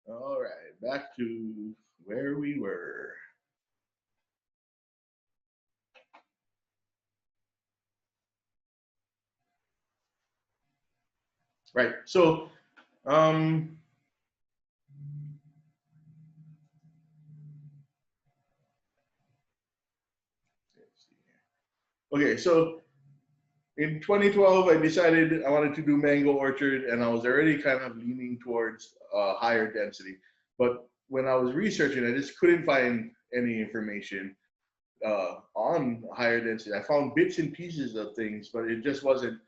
All right, back to where we were. Right. So, um, let's see here. Okay, so in 2012, I decided I wanted to do mango orchard, and I was already kind of leaning towards higher density. But when I was researching, I just couldn't find any information on higher density. I found bits and pieces of things, but it just wasn't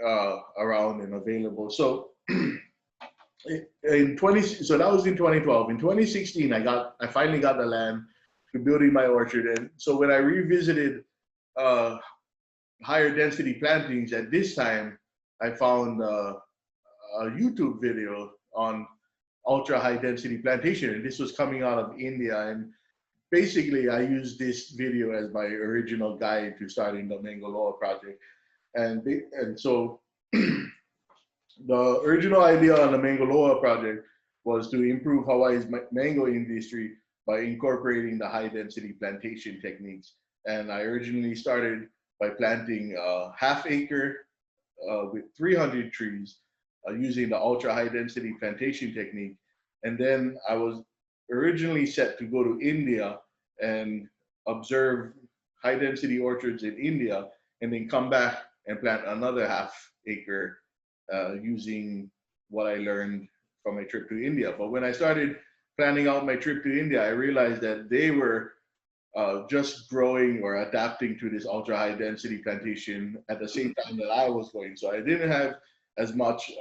around and available. So in 20, so that was in 2012. In 2016, I finally got the land to building my orchard. And so when I revisited higher density plantings at this time, I found a YouTube video on ultra high density plantation, and this was coming out of India. And basically, I used this video as my original guide to starting the Mango Loa Project. And so the original idea on the Mango Loa Project was to improve Hawaii's mango industry by incorporating the high density plantation techniques. And I originally started by planting a half acre with 300 trees using the ultra high density plantation technique. And then I was originally set to go to India and observe high density orchards in India, and then come back and plant another half acre using what I learned from my trip to India. But when I started planning out my trip to India, I realized that they were just growing or adapting to this ultra high density plantation at the same time that I was going. So I didn't have as much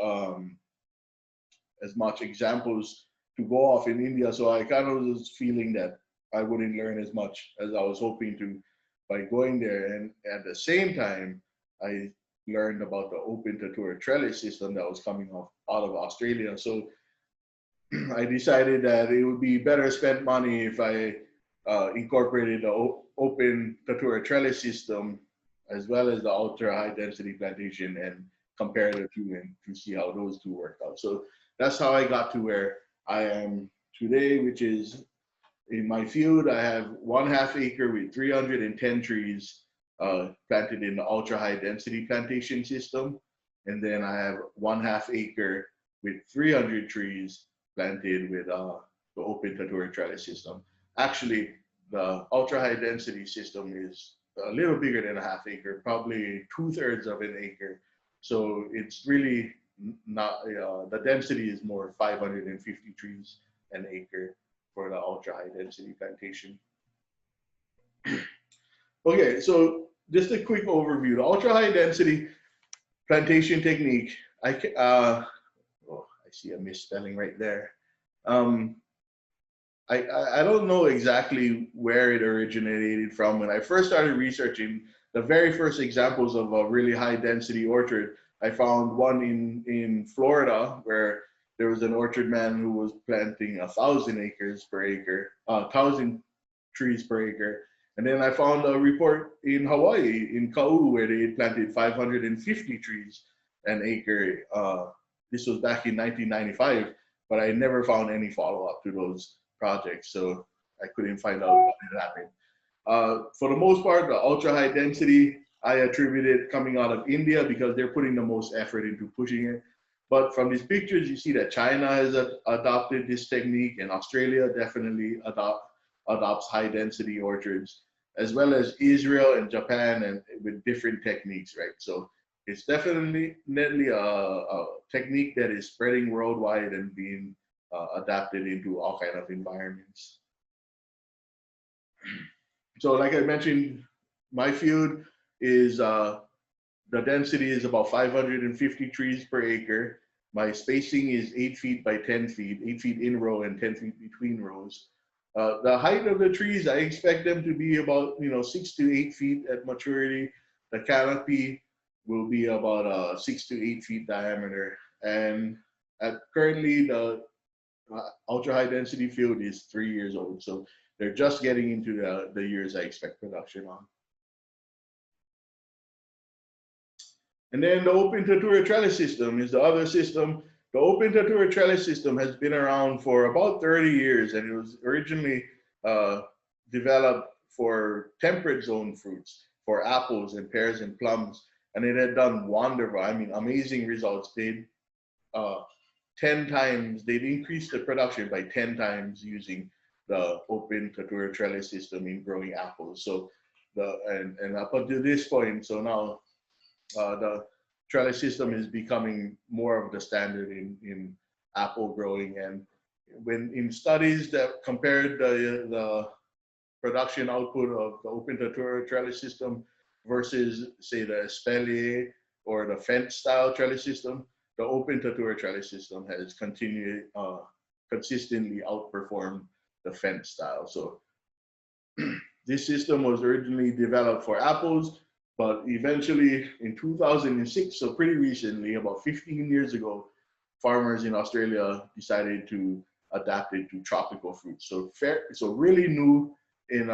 examples to go off in India. So I kind of was feeling that I wouldn't learn as much as I was hoping to by going there. And at the same time, I learned about the open Tatura Trellis system that was coming off out of Australia. So I decided that it would be better spent money if I incorporated the open Tatura Trellis system as well as the ultra high density plantation and compare the two and to see how those two work out. So that's how I got to where I am today, which is in my field, I have 1/2 acre with 310 trees planted in the ultra high density plantation system. And then I have 1/2 acre with 300 trees planted with the open Tatura Trellis system. Actually, the ultra high density system is a little bigger than 1/2 acre, probably 2/3 of an acre. So it's really not, the density is more 550 trees an acre for the ultra high density plantation. Okay, so just a quick overview. The ultra high density plantation technique, I see a misspelling right there. I don't know exactly where it originated from. When I first started researching, the very first examples of a really high density orchard, I found one in Florida where there was an orchard man who was planting 1,000 acres per acre, 1,000 trees per acre. And then I found a report in Hawaii, in Kau, where they had planted 550 trees an acre. This was back in 1995, but I never found any follow-up to those projects, so I couldn't find out what had happened. For the most part, the ultra high density, I attribute it coming out of India because they're putting the most effort into pushing it. But from these pictures, you see that China has adopted this technique, and Australia definitely adopts high density orchards, as well as Israel and Japan, and with different techniques, right? So it's definitely a technique that is spreading worldwide and being adapted into all kind of environments. So like I mentioned, my field is, the density is about 550 trees per acre. My spacing is 8 feet by 10 feet, 8 feet in row and 10 feet between rows. The height of the trees, I expect them to be about 6 to 8 feet at maturity. The canopy will be about 6 to 8 feet diameter. And currently the ultra high density field is 3 years old. So they're just getting into the years I expect production on. And then the open Tatura Trellis system is the other system the open Tatura trellis system has been around for about 30 years, and it was originally developed for temperate zone fruits, for apples and pears and plums, and it had done wonderful, I mean, amazing results. They'd 10 times, they'd increased the production by 10 times using the open Tatura trellis system in growing apples. So and up until this point, so now the trellis system is becoming more of the standard in apple growing. And when in studies that compared the production output of the open Tatura trellis system versus, say, the espalier or the fence style trellis system, the open Tatura trellis system has continued consistently outperformed the fence style. So this system was originally developed for apples, but eventually in 2006, so pretty recently, about 15 years ago, farmers in Australia decided to adapt it to tropical fruits. So so really new in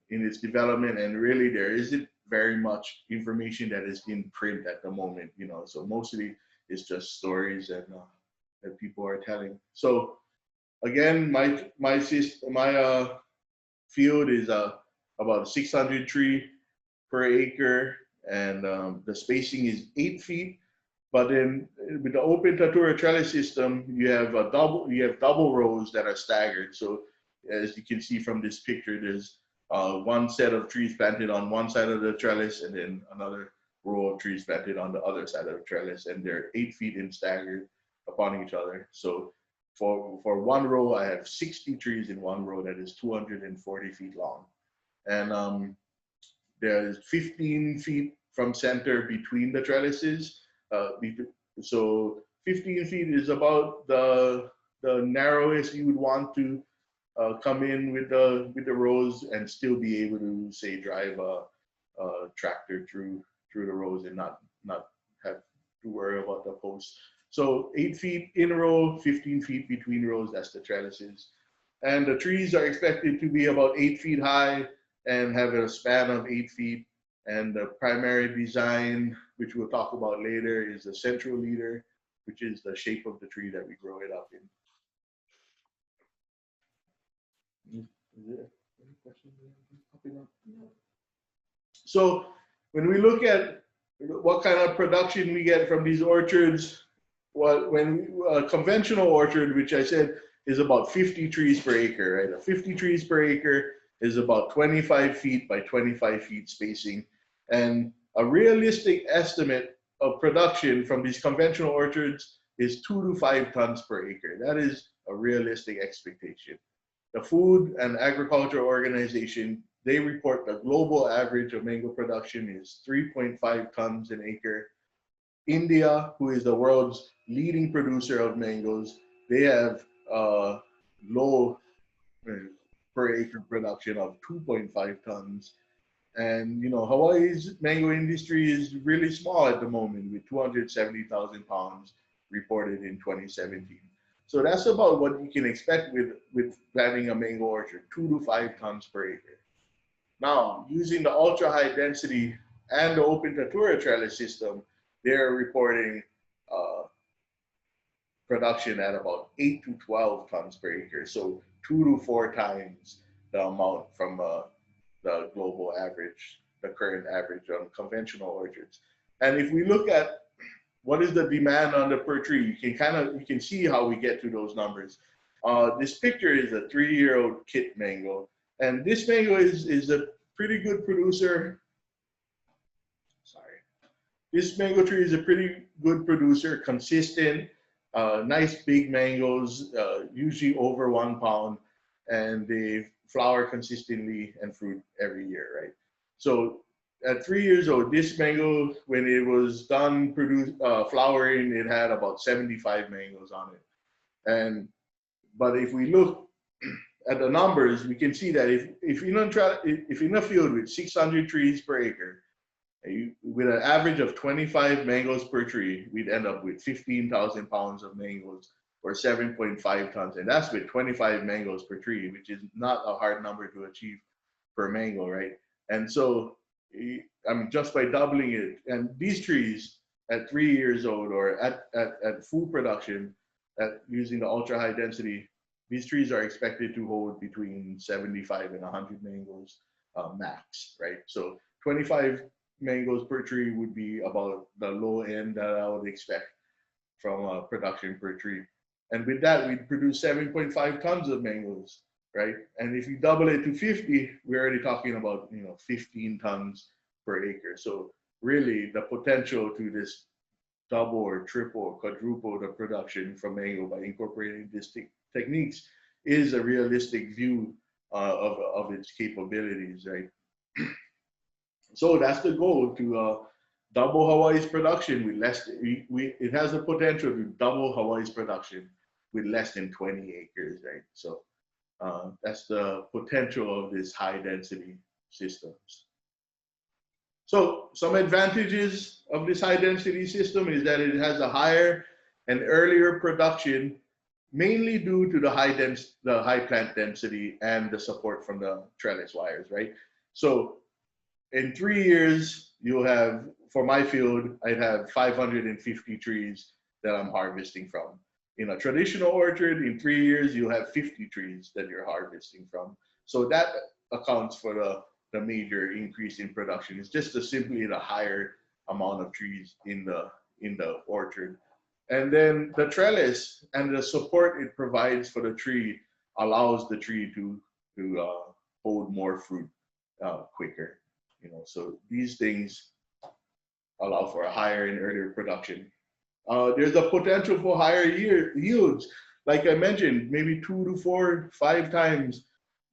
its development, and really there isn't very much information that is in print at the moment, you know. So mostly it's just stories and that people are telling. So again, my field is about 600 trees per acre, and the spacing is 8 feet. But then with the open Tatura trellis system, you have double rows that are staggered. So as you can see from this picture, there's one set of trees planted on one side of the trellis, and then another row of trees planted on the other side of the trellis, and they're 8 feet in staggered upon each other. So for one row, I have 60 trees in one row that is 240 feet long. And there's 15 feet from center between the trellises. So 15 feet is about the narrowest you would want to come in with the rows and still be able to, say, drive a tractor through the rows and not have to worry about the posts. So 8 feet in a row, 15 feet between rows, that's the trellises. And the trees are expected to be about 8 feet high and have a span of 8 feet. And the primary design, which we'll talk about later, is the central leader, which is the shape of the tree that we grow it up in. Is there any questions popping up? So when we look at what kind of production we get from these orchards, when a conventional orchard, which I said is about 50 trees per acre, right? A 50 trees per acre is about 25 feet by 25 feet spacing. And a realistic estimate of production from these conventional orchards is 2 to 5 tons per acre. That is a realistic expectation. The Food and Agriculture Organization, they report the global average of mango production is 3.5 tons an acre. India, who is the world's leading producer of mangoes, they have low per acre production of 2.5 tons. And you know, Hawaii's mango industry is really small at the moment, with 270,000 pounds reported in 2017. So that's about what you can expect with planting a mango orchard, 2 to 5 tons per acre. Now, using the ultra high density and the open Tatura trellis system, they're reporting production at about 8 to 12 tons per acre. So 2 to 4 times the amount from the global average, the current average on conventional orchards. And if we look at what is the demand on the per tree, you can see how we get to those numbers. This picture is a 3-year-old kit mango, and this mango is a pretty good producer. Sorry, this mango tree is a pretty good producer, consistent, nice big mangoes, usually over 1 pound, and they flower consistently and fruit every year, right? So at 3 years old, this mango, when it was done flowering, it had about 75 mangoes on it. But if we look at the numbers, we can see that if in a field with 600 trees per acre, with an average of 25 mangoes per tree, we'd end up with 15,000 pounds of mangoes, or 7.5 tons. And that's with 25 mangoes per tree, which is not a hard number to achieve per mango, right? And so, I mean, just by doubling it, and these trees at 3 years old or at full production using the ultra high density, these trees are expected to hold between 75 and 100 mangoes max, right? So 25 mangoes per tree would be about the low end that I would expect from production per tree. And with that, we'd produce 7.5 tons of mangoes, right? And if you double it to 50, we're already talking about 15 tons per acre. So really, the potential to this double or triple or quadruple the production from mango by incorporating these techniques is a realistic view of its capabilities, right? So that's the goal, to double Hawaii's production with less. It has the potential to double Hawaii's production with less than 20 acres, right? So that's the potential of this high density systems. So some advantages of this high density system is that it has a higher and earlier production, mainly due to the high plant density and the support from the trellis wires, right? So in 3 years, you'll have, for my field, I'd have 550 trees that I'm harvesting from. In a traditional orchard, in 3 years, you'll have 50 trees that you're harvesting from. So that accounts for the major increase in production. It's just simply the higher amount of trees in the orchard. And then the trellis and the support it provides for the tree allows the tree to hold more fruit quicker. So these things allow for a higher and earlier production. There's a potential for higher yields. Like I mentioned, maybe 2 to 4, 5 times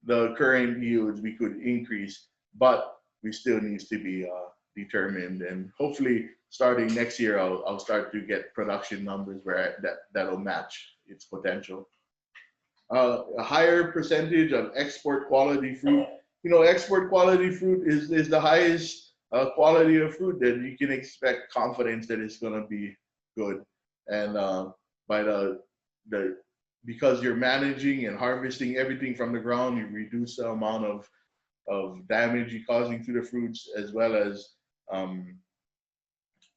the current yields we could increase, but we still needs to be determined. And hopefully, starting next year, I'll start to get production numbers where that'll match its potential. A higher percentage of export quality fruit. Export quality fruit is the highest quality of fruit that you can expect confidence that it's going to be good. And because you're managing and harvesting everything from the ground, you reduce the amount of damage you're causing to the fruits, as well as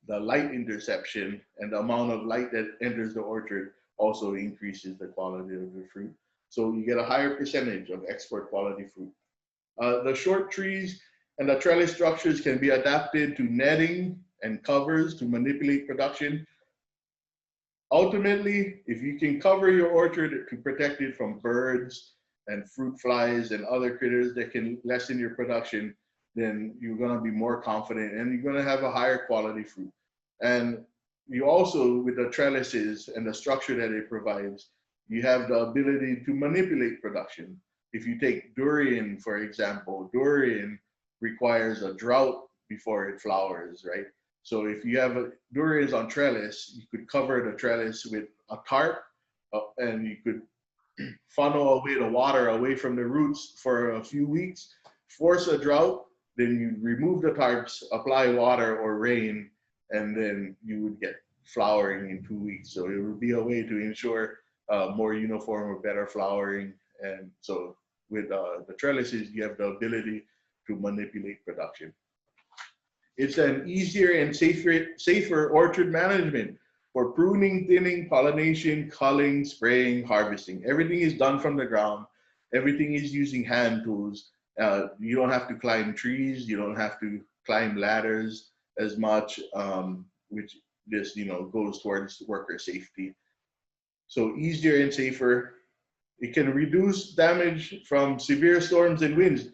the light interception, and the amount of light that enters the orchard also increases the quality of the fruit. So you get a higher percentage of export quality fruit. The short trees and the trellis structures can be adapted to netting and covers to manipulate production. Ultimately, if you can cover your orchard to protect it from birds and fruit flies and other critters that can lessen your production, then you're going to be more confident and you're going to have a higher quality fruit. And you also, with the trellises and the structure that it provides, you have the ability to manipulate production. If you take durian, for example, durian requires a drought before it flowers, right? So if you have durians on trellis, you could cover the trellis with a tarp, and you could funnel away the water away from the roots for a few weeks, force a drought, then you remove the tarps, apply water or rain, and then you would get flowering in 2 weeks. So it would be a way to ensure more uniform or better flowering. And so with the trellises, you have the ability to manipulate production. It's an easier and safer orchard management for pruning, thinning, pollination, culling, spraying, harvesting. Everything is done from the ground. Everything is using hand tools. You don't have to climb trees. You don't have to climb ladders as much, which just goes towards worker safety. So easier and safer. It can reduce damage from severe storms and winds.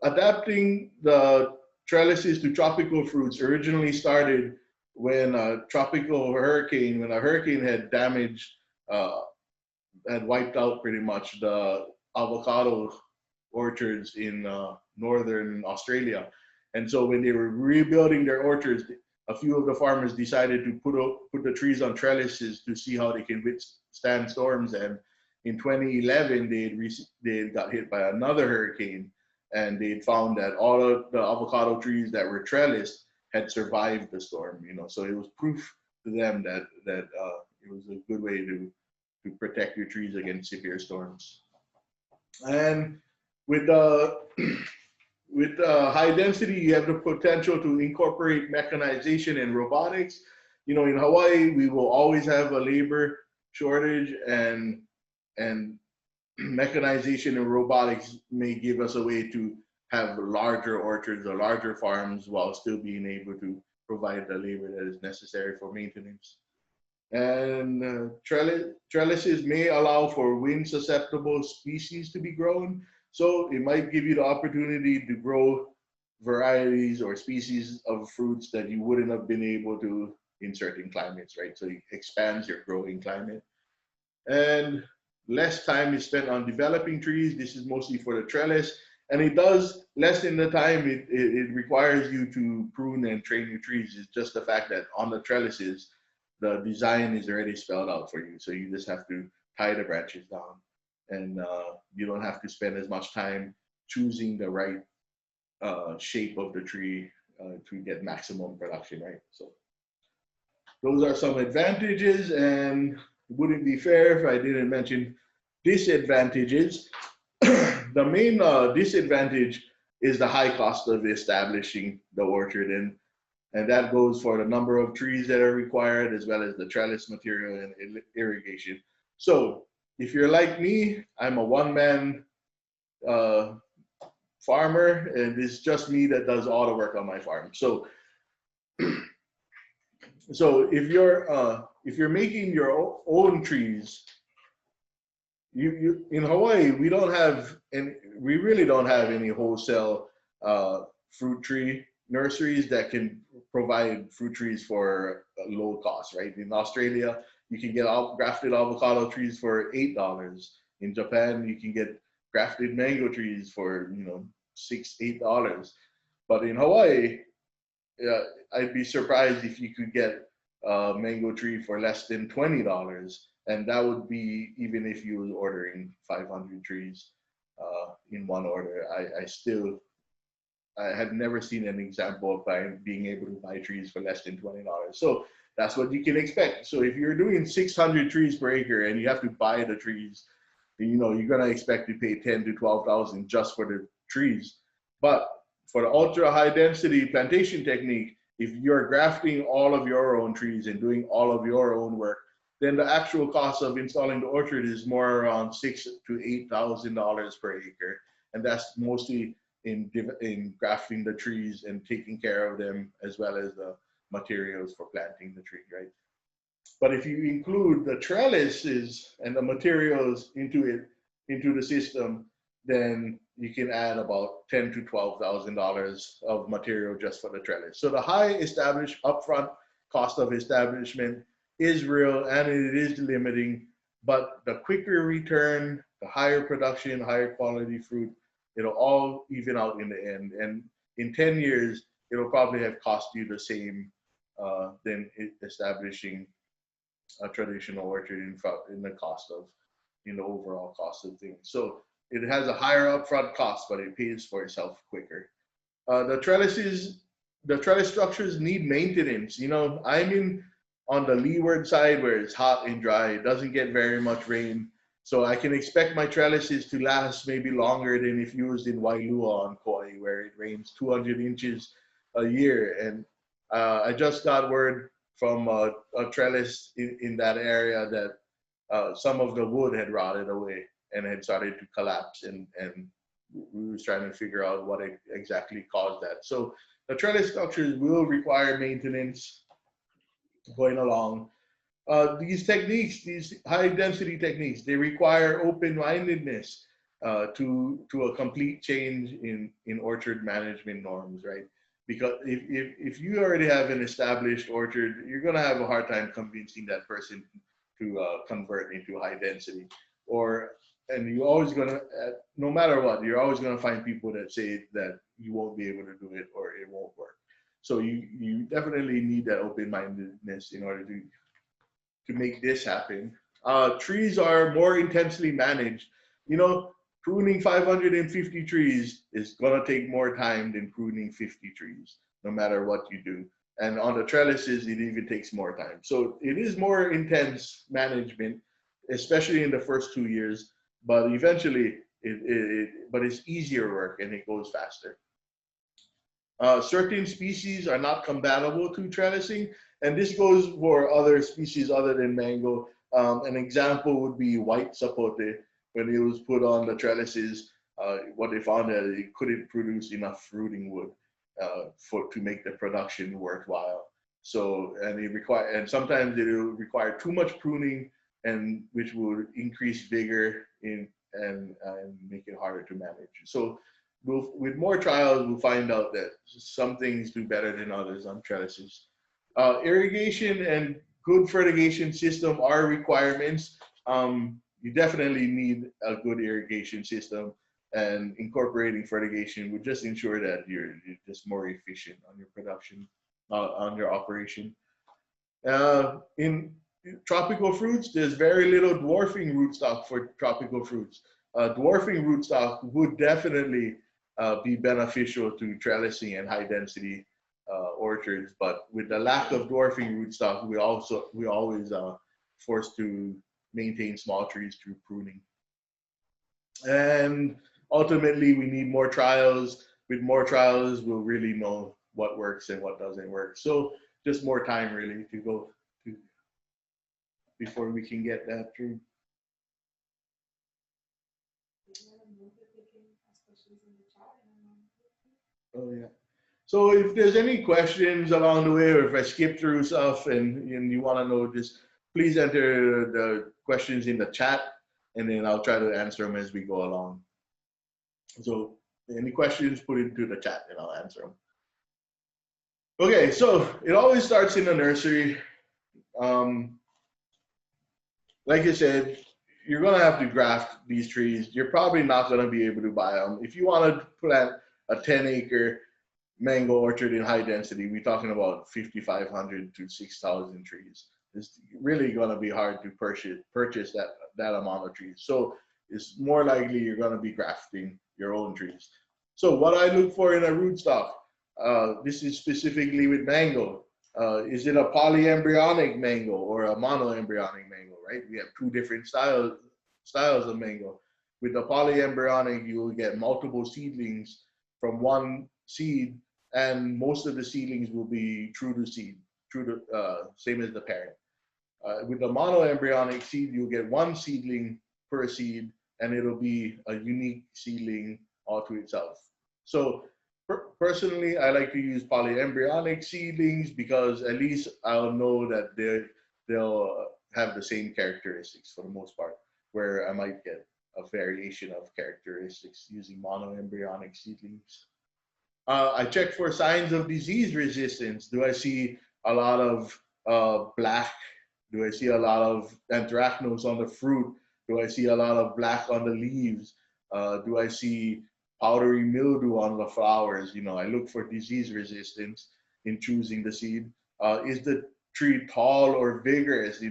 Adapting the trellises to tropical fruits originally started when a hurricane had damaged, had wiped out pretty much the avocado orchards in northern Australia. And so when they were rebuilding their orchards, a few of the farmers decided to put the trees on trellises to see how they can withstand storms. And in 2011, they got hit by another hurricane, and they found that all of the avocado trees that were trellised had survived the storm. So it was proof to them that it was a good way to protect your trees against severe storms. And with high density, you have the potential to incorporate mechanization and robotics. In Hawaii, we will always have a labor shortage and mechanization and robotics may give us a way to have larger orchards or larger farms while still being able to provide the labor that is necessary for maintenance. And trellises may allow for wind susceptible species to be grown. So it might give you the opportunity to grow varieties or species of fruits that you wouldn't have been able to in certain climates, right? So it expands your growing climate. And less time is spent on developing trees. This is mostly for the trellis. And it does lessen the time it requires you to prune and train your trees. It's just the fact that on the trellises, the design is already spelled out for you. So you just have to tie the branches down. And you don't have to spend as much time choosing the right shape of the tree to get maximum production, right? So those are some advantages, and it wouldn't be fair if I didn't mention disadvantages. The main disadvantage is the high cost of establishing the orchard, and that goes for the number of trees that are required as well as the trellis material and irrigation. So if you're like me, I'm a one-man farmer, and it's just me that does all the work on my farm. So if you're making your own trees, you in Hawaii, we don't have, and we really don't have any wholesale fruit tree nurseries that can provide fruit trees for a low cost, right? In Australia, you can get grafted avocado trees for $8. In Japan, you can get grafted mango trees for $6, $8. But in Hawaii, I'd be surprised if you could get a mango tree for less than $20. And that would be even if you were ordering 500 trees in one order. I had never seen an example of being able to buy trees for less than $20. So that's what you can expect. So if you're doing 600 trees per acre and you have to buy the trees, you're gonna expect to pay 10 to 12,000 just for the trees. But for the ultra high density plantation technique, if you're grafting all of your own trees and doing all of your own work, then the actual cost of installing the orchard is more around $6,000 to $8,000 per acre, and that's mostly in grafting the trees and taking care of them, as well as the materials for planting the tree, right? But if you include the trellises and the materials into the system, then you can add about $10,000 to $12,000 of material just for the trellis. So the high established upfront cost of establishment is real and it is limiting, but the quicker return, the higher production, higher quality fruit, it'll all even out in the end. And in 10 years, it'll probably have cost you the same than establishing a traditional orchard in the cost of, overall cost of things. So it has a higher upfront cost, but it pays for itself quicker. The trellis structures need maintenance. I'm on the leeward side where it's hot and dry. It doesn't get very much rain. So I can expect my trellises to last maybe longer than if used in Wailua on Kauai, where it rains 200 inches a year. And I just got word from a trellis in that area that some of the wood had rotted away and had started to collapse, and we was trying to figure out what exactly caused that. So the trellis structures will require maintenance going along. These techniques, these high density techniques, they require open-mindedness to a complete change in orchard management norms, right? Because if you already have an established orchard, you're gonna have a hard time convincing that person to convert into high density. And you're always gonna, no matter what, you're always gonna find people that say that you won't be able to do it or it won't work. So you definitely need that open-mindedness in order to make this happen. Trees are more intensely managed. Pruning 550 trees is gonna take more time than pruning 50 trees, no matter what you do. And on the trellises, it even takes more time. So it is more intense management, especially in the first 2 years, but eventually, but it's easier work and it goes faster. Certain species are not compatible to trellising, and this goes for other species other than mango. An example would be white sapote. When it was put on the trellises, what they found that it couldn't produce enough fruiting wood to make the production worthwhile. So, and sometimes it will require too much pruning, and which will increase vigor and make it harder to manage. So, with more trials, we'll find out that some things do better than others on trellises. Irrigation and good fertigation system are requirements. You definitely need a good irrigation system, and incorporating fertigation would just ensure that you're just more efficient on your production, on your operation. In tropical fruits, there's very little dwarfing rootstock for tropical fruits. Dwarfing rootstock would definitely be beneficial to trellising and high density orchards, but with the lack of dwarfing rootstock, we always forced to maintain small trees through pruning. And ultimately, we need more trials. With more trials, we'll really know what works and what doesn't work. So just more time really to go to before we can get that through. Oh yeah. So if there's any questions along the way, or if I skip through stuff and you want to know, just please enter the questions in the chat, and then I'll try to answer them as we go along. So any questions, put into the chat and I'll answer them. Okay, so it always starts in the nursery. Like I said, you're gonna have to graft these trees. You're probably not gonna be able to buy them. If you want to plant a 10-acre mango orchard in high density, we're talking about 5,500 to 6,000 trees. It's really gonna be hard to purchase that amount of trees. So it's more likely you're gonna be grafting your own trees. So what I look for in a rootstock, this is specifically with mango. Is it a polyembryonic mango or a monoembryonic mango, right? We have two different styles of mango. With the polyembryonic, you will get multiple seedlings from one seed, and most of the seedlings will be true to seed, same as the parent. With the monoembryonic seed, you'll get one seedling per seed, and it'll be a unique seedling all to itself. So personally, I like to use polyembryonic seedlings because at least I'll know that they'll have the same characteristics for the most part, where I might get a variation of characteristics using monoembryonic seedlings. I check for signs of disease resistance. Do I see a lot of black? Do I see a lot of anthracnose on the fruit? Do I see a lot of black on the leaves? Do I see powdery mildew on the flowers? I look for disease resistance in choosing the seed. Is the tree tall or vigorous?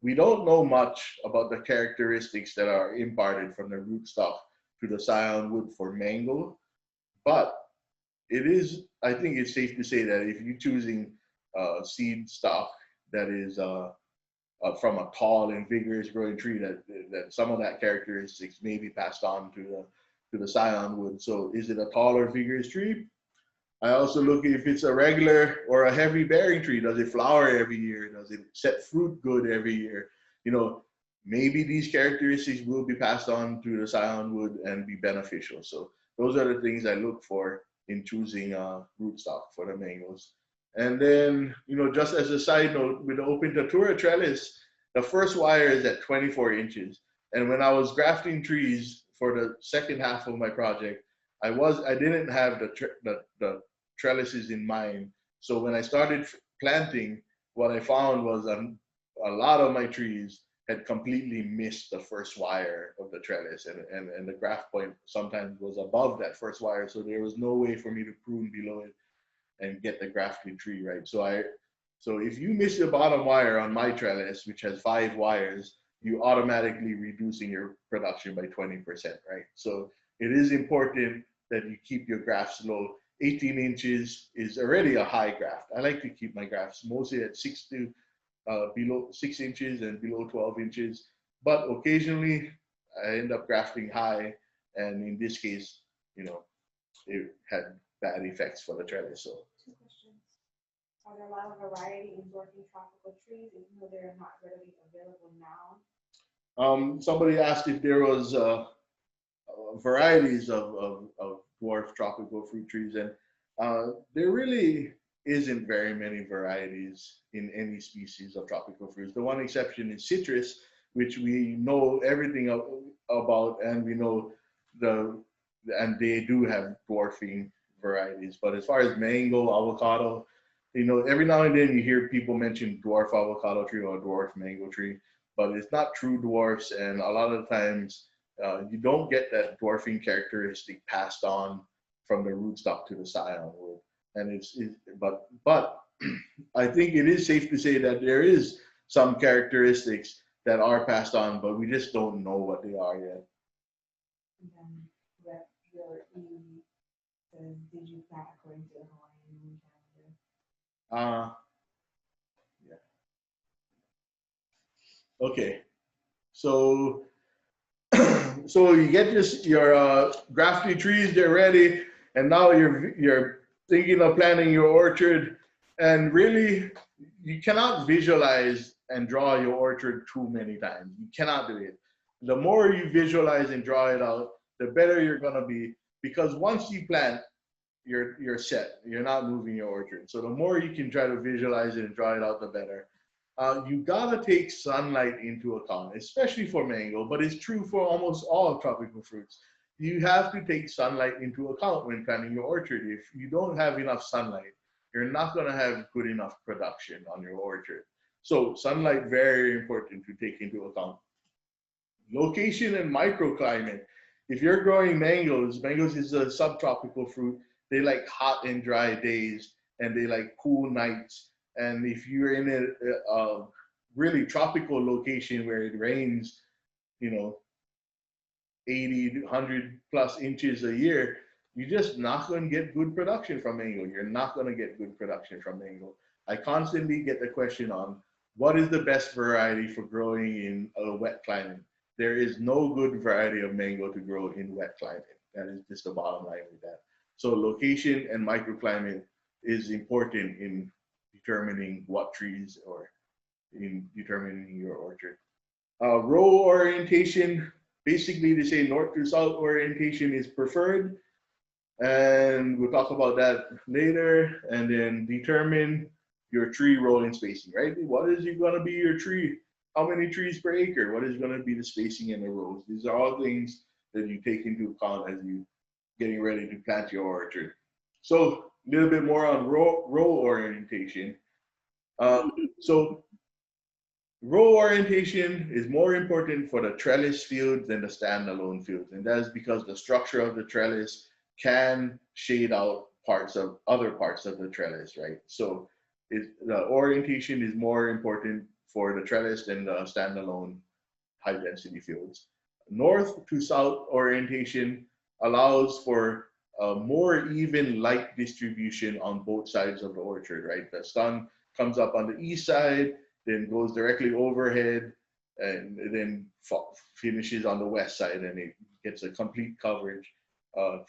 We don't know much about the characteristics that are imparted from the rootstock to the scion wood for mango, but I think it's safe to say that if you're choosing seed stock that is from a tall and vigorous growing tree, that some of that characteristics may be passed on to the scion wood. So is it a tall or vigorous tree? I also look if it's a regular or a heavy bearing tree. Does it flower every year? Does it set fruit good every year? Maybe these characteristics will be passed on to the scion wood and be beneficial. So those are the things I look for in choosing rootstock for the mangoes. And then, just as a side note, with the open Tatura trellis, the first wire is at 24 inches. And when I was grafting trees for the second half of my project, I didn't have the trellises in mind. So when I started planting, what I found was a lot of my trees had completely missed the first wire of the trellis, and the graft point sometimes was above that first wire. So there was no way for me to prune below it and get the grafted tree right. So if you miss the bottom wire on my trellis, which has 5 wires, you automatically reducing your production by 20%, right? So it is important that you keep your grafts low. 18 inches is already a high graft. I like to keep my grafts mostly at below 6 inches and below 12 inches, but occasionally I end up grafting high, and in this case, it had bad effects for the trellis. So 2 questions. Are there a lot of variety in dwarfing tropical trees, even though they're not readily available now? Somebody asked if there was varieties of dwarf tropical fruit trees, and there really isn't very many varieties in any species of tropical fruits. The one exception is citrus, which we know everything about, and we know and they do have dwarfing varieties. But as far as mango, avocado, every now and then you hear people mention dwarf avocado tree or dwarf mango tree, but it's not true dwarfs, and a lot of times you don't get that dwarfing characteristic passed on from the rootstock to the scion wood. And but I think it is safe to say that there is some characteristics that are passed on, but we just don't know what they are yet. And then your E says, did you plant according to the Hawaiian calendar? Yeah. Okay. So so you get your grafted trees, they're ready, and now you're thinking of planting your orchard, and really you cannot visualize and draw your orchard too many times. You cannot do it. The more you visualize and draw it out, the better you're gonna be, because once you plant, you're set. You're not moving your orchard. So the more you can try to visualize it and draw it out, the better. You gotta take sunlight into account, especially for mango, but it's true for almost all tropical fruits. You have to take sunlight into account when planting your orchard. If you don't have enough sunlight, you're not gonna have good enough production on your orchard. So sunlight, very important to take into account. Location and microclimate. If you're growing mangoes is a subtropical fruit. They like hot and dry days, and they like cool nights. And if you're in a really tropical location where it rains, 80, 100 plus inches a year, you're just not going to get good production from mango. You're not going to get good production from mango. I constantly get the question on what is the best variety for growing in a wet climate. There is no good variety of mango to grow in wet climate. That is just the bottom line with that. So location and microclimate is important in determining what trees or in determining your orchard. Row orientation, basically they say north to south orientation is preferred. And we'll talk about that later. And then determine your tree rolling spacing, right? What is going to be your tree? How many trees per acre? What is going to be the spacing in the rows? These are all things that you take into account as you getting ready to plant your orchard. So a little bit more on row orientation. So row orientation is more important for the trellis fields than the standalone fields. And that is because the structure of the trellis can shade out other parts of the trellis, right? So the orientation is more important for the trellis than the standalone high density fields. North to south orientation allows for a more even light distribution on both sides of the orchard, right? The sun comes up on the east side, then goes directly overhead, and then finishes on the west side, and it gets a complete coverage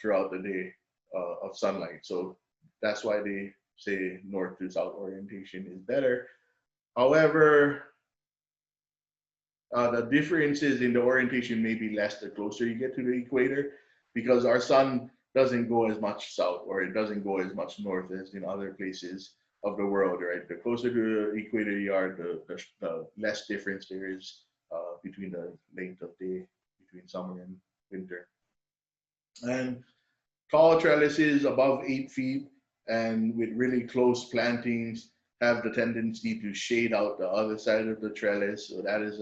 throughout the day of sunlight. So that's why they say north to south orientation is better. However, the differences in the orientation may be less the closer you get to the equator, because our sun doesn't go as much south, or it doesn't go as much north as in other places of the world, right? The closer to the equator you are, the less difference there is between the length of day between summer and winter. And tall trellises above 8 feet and with really close plantings have the tendency to shade out the other side of the trellis. So that is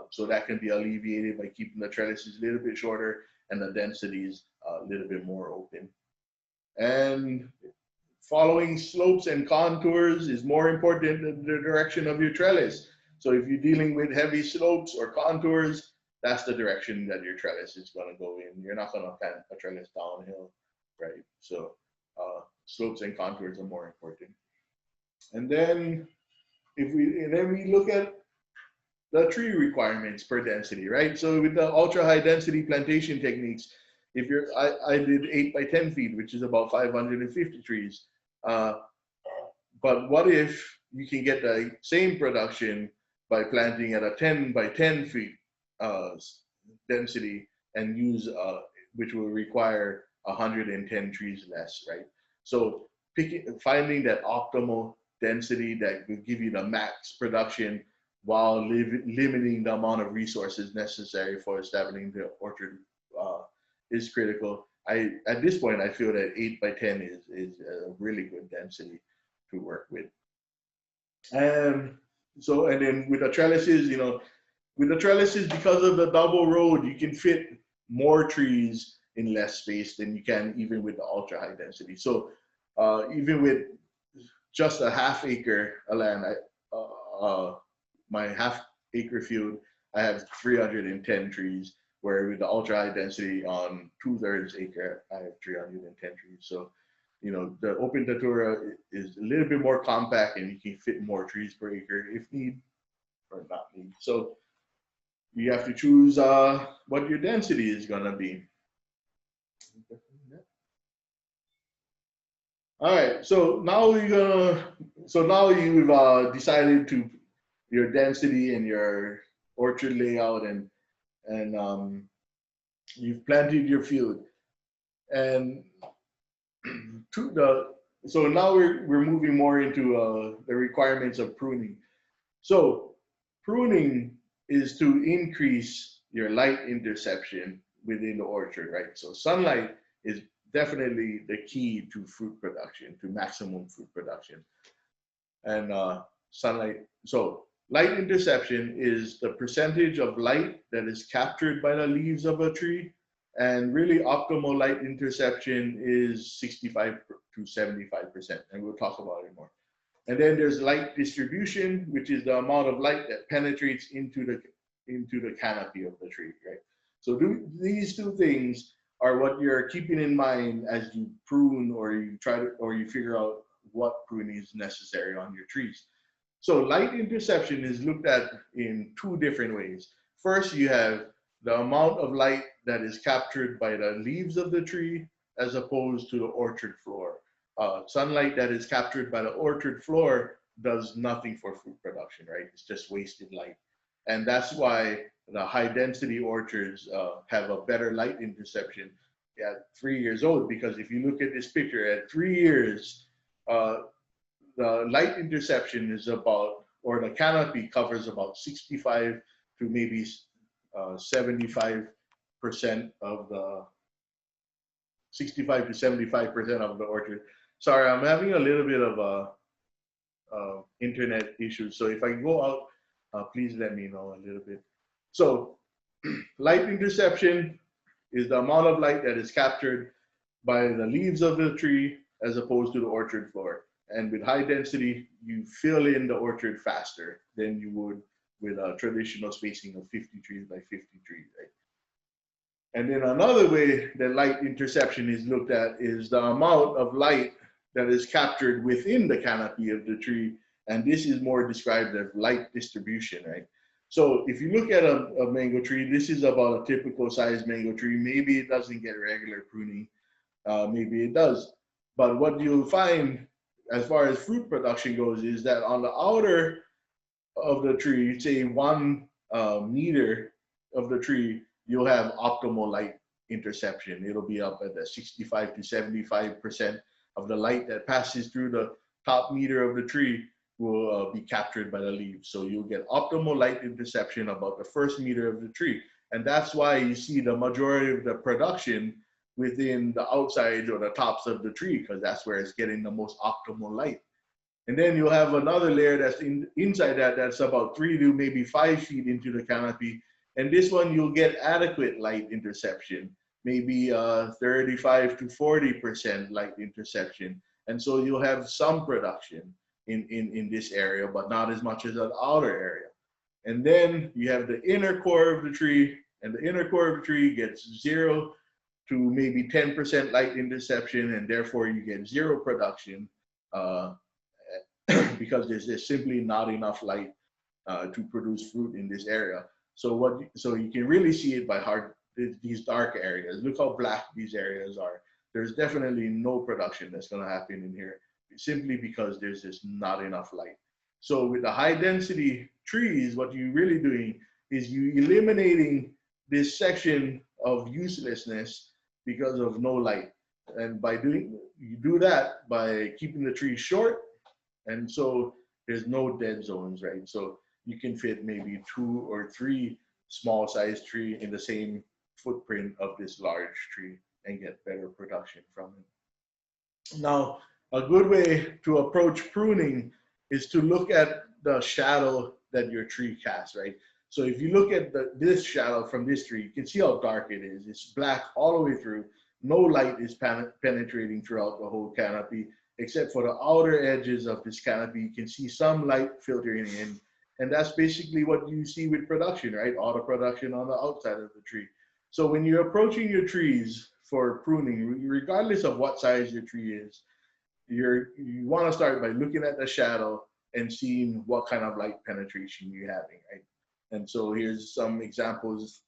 so that can be alleviated by keeping the trellises a little bit shorter and the densities a little bit more open. And following slopes and contours is more important than the direction of your trellis. So if you're dealing with heavy slopes or contours, that's the direction that your trellis is going to go in. You're not going to plant a trellis downhill, right? So slopes and contours are more important. And then we look at the tree requirements per density, right? So with the ultra high density plantation techniques, if I did 8 by 10 feet, which is about 550 trees. But But what if you can get the same production by planting at a 10 by 10 feet density and use, which will require 110 trees less, right? So finding that optimal density that will give you the max production while limiting the amount of resources necessary for establishing the orchard is critical. At this point, I feel that 8 by 10 is a really good density to work with. And so, and then with the trellises, with the trellises, because of the double road, you can fit more trees in less space than you can even with the ultra high density. So even with just a half acre of land, my half acre field, I have 310 trees, where with the ultra high density on 2/3 acre, I have 310 trees. So, the open Tatura is a little bit more compact and you can fit more trees per acre if need or not need. So you have to choose what your density is gonna be. All right, so now you've decided to your density and your orchard layout, and you've planted your field, and so now we're moving more into the requirements of pruning. So pruning is to increase your light interception within the orchard, right? So sunlight is definitely the key to fruit production, to maximum fruit production. And so light interception is the percentage of light that is captured by the leaves of a tree. And really optimal light interception is 65 to 75%. And we'll talk about it more. And then there's light distribution, which is the amount of light that penetrates into the canopy of the tree, right? So these two things are what you're keeping in mind as you prune or you figure out what pruning is necessary on your trees. So light interception is looked at in two different ways. First, you have the amount of light that is captured by the leaves of the tree as opposed to the orchard floor. Sunlight that is captured by the orchard floor does nothing for fruit production, right? It's just wasted light. And that's why the high density orchards have a better light interception at 3 years old, because if you look at this picture at 3 years, the light interception is about, or the canopy covers about 65 to maybe 75% of the 65 to 75% of the orchard. Sorry, I'm having a little bit of internet issues. So if I go out, please let me know a little bit. So light interception is the amount of light that is captured by the leaves of the tree as opposed to the orchard floor. And with high density, you fill in the orchard faster than you would with a traditional spacing of 50 trees by 50 trees, right? And then another way that light interception is looked at is the amount of light that is captured within the canopy of the tree. And this is more described as light distribution, right? So if you look at a mango tree, this is about a typical size mango tree. Maybe it doesn't get regular pruning, maybe it does. But what you'll find as far as fruit production goes is that on the outer of the tree, say 1 meter of the tree, you'll have optimal light interception. It'll be up at the 65 to 75% of the light that passes through the top meter of the tree will be captured by the leaves. So you'll get optimal light interception about the first meter of the tree. And that's why you see the majority of the production within the outsides or the tops of the tree, because that's where it's getting the most optimal light. And then you'll have another layer that's inside that's about 3 to maybe 5 feet into the canopy. And this one, you'll get adequate light interception, maybe 35 to 40% light interception. And so you'll have some production in this area, but not as much as the outer area. And then you have the inner core of the tree, and the inner core of the tree gets 0 to maybe 10% light interception, and therefore you get 0 production because there's simply not enough light to produce fruit in this area. So you can really see it by these dark areas. Look how black these areas are. There's definitely no production that's going to happen in here. simply because there's just not enough light. So with the high density trees, what you're really doing is you eliminating this section of uselessness because of no light. And by doing, you do that by keeping the tree short, and so there's no dead zones, right? So you can fit maybe 2 or 3 small sized tree in the same footprint of this large tree and get better production from it. Now, a good way to approach pruning is to look at the shadow that your tree casts, right? So if you look at this shadow from this tree, you can see how dark it is. It's black all the way through. No light is penetrating throughout the whole canopy, except for the outer edges of this canopy. You can see some light filtering in. And that's basically what you see with production, right? Auto production on the outside of the tree. So when you're approaching your trees for pruning, regardless of what size your tree is, you want to start by looking at the shadow and seeing what kind of light penetration you're having, right? And so here's some examples.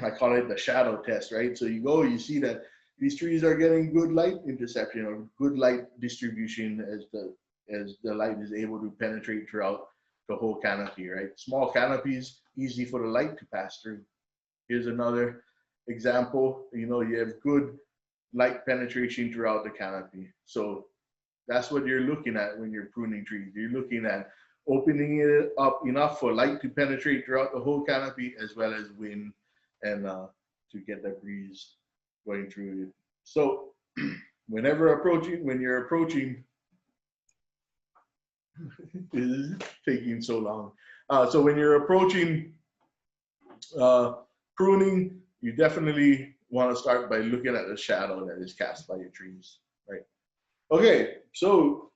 I call it the shadow test, right? So you go, you see that these trees are getting good light interception or good light distribution as the light is able to penetrate throughout the whole canopy, right? Small canopies, easy for the light to pass through. Here's another example. You have good light penetration throughout the canopy. So that's what you're looking at when you're pruning trees. You're looking at opening it up enough for light to penetrate throughout the whole canopy, as well as wind and to get the breeze going through it. So when you're approaching, this is taking so long. So when you're approaching pruning, you definitely want to start by looking at the shadow that is cast by your trees, right? Okay, so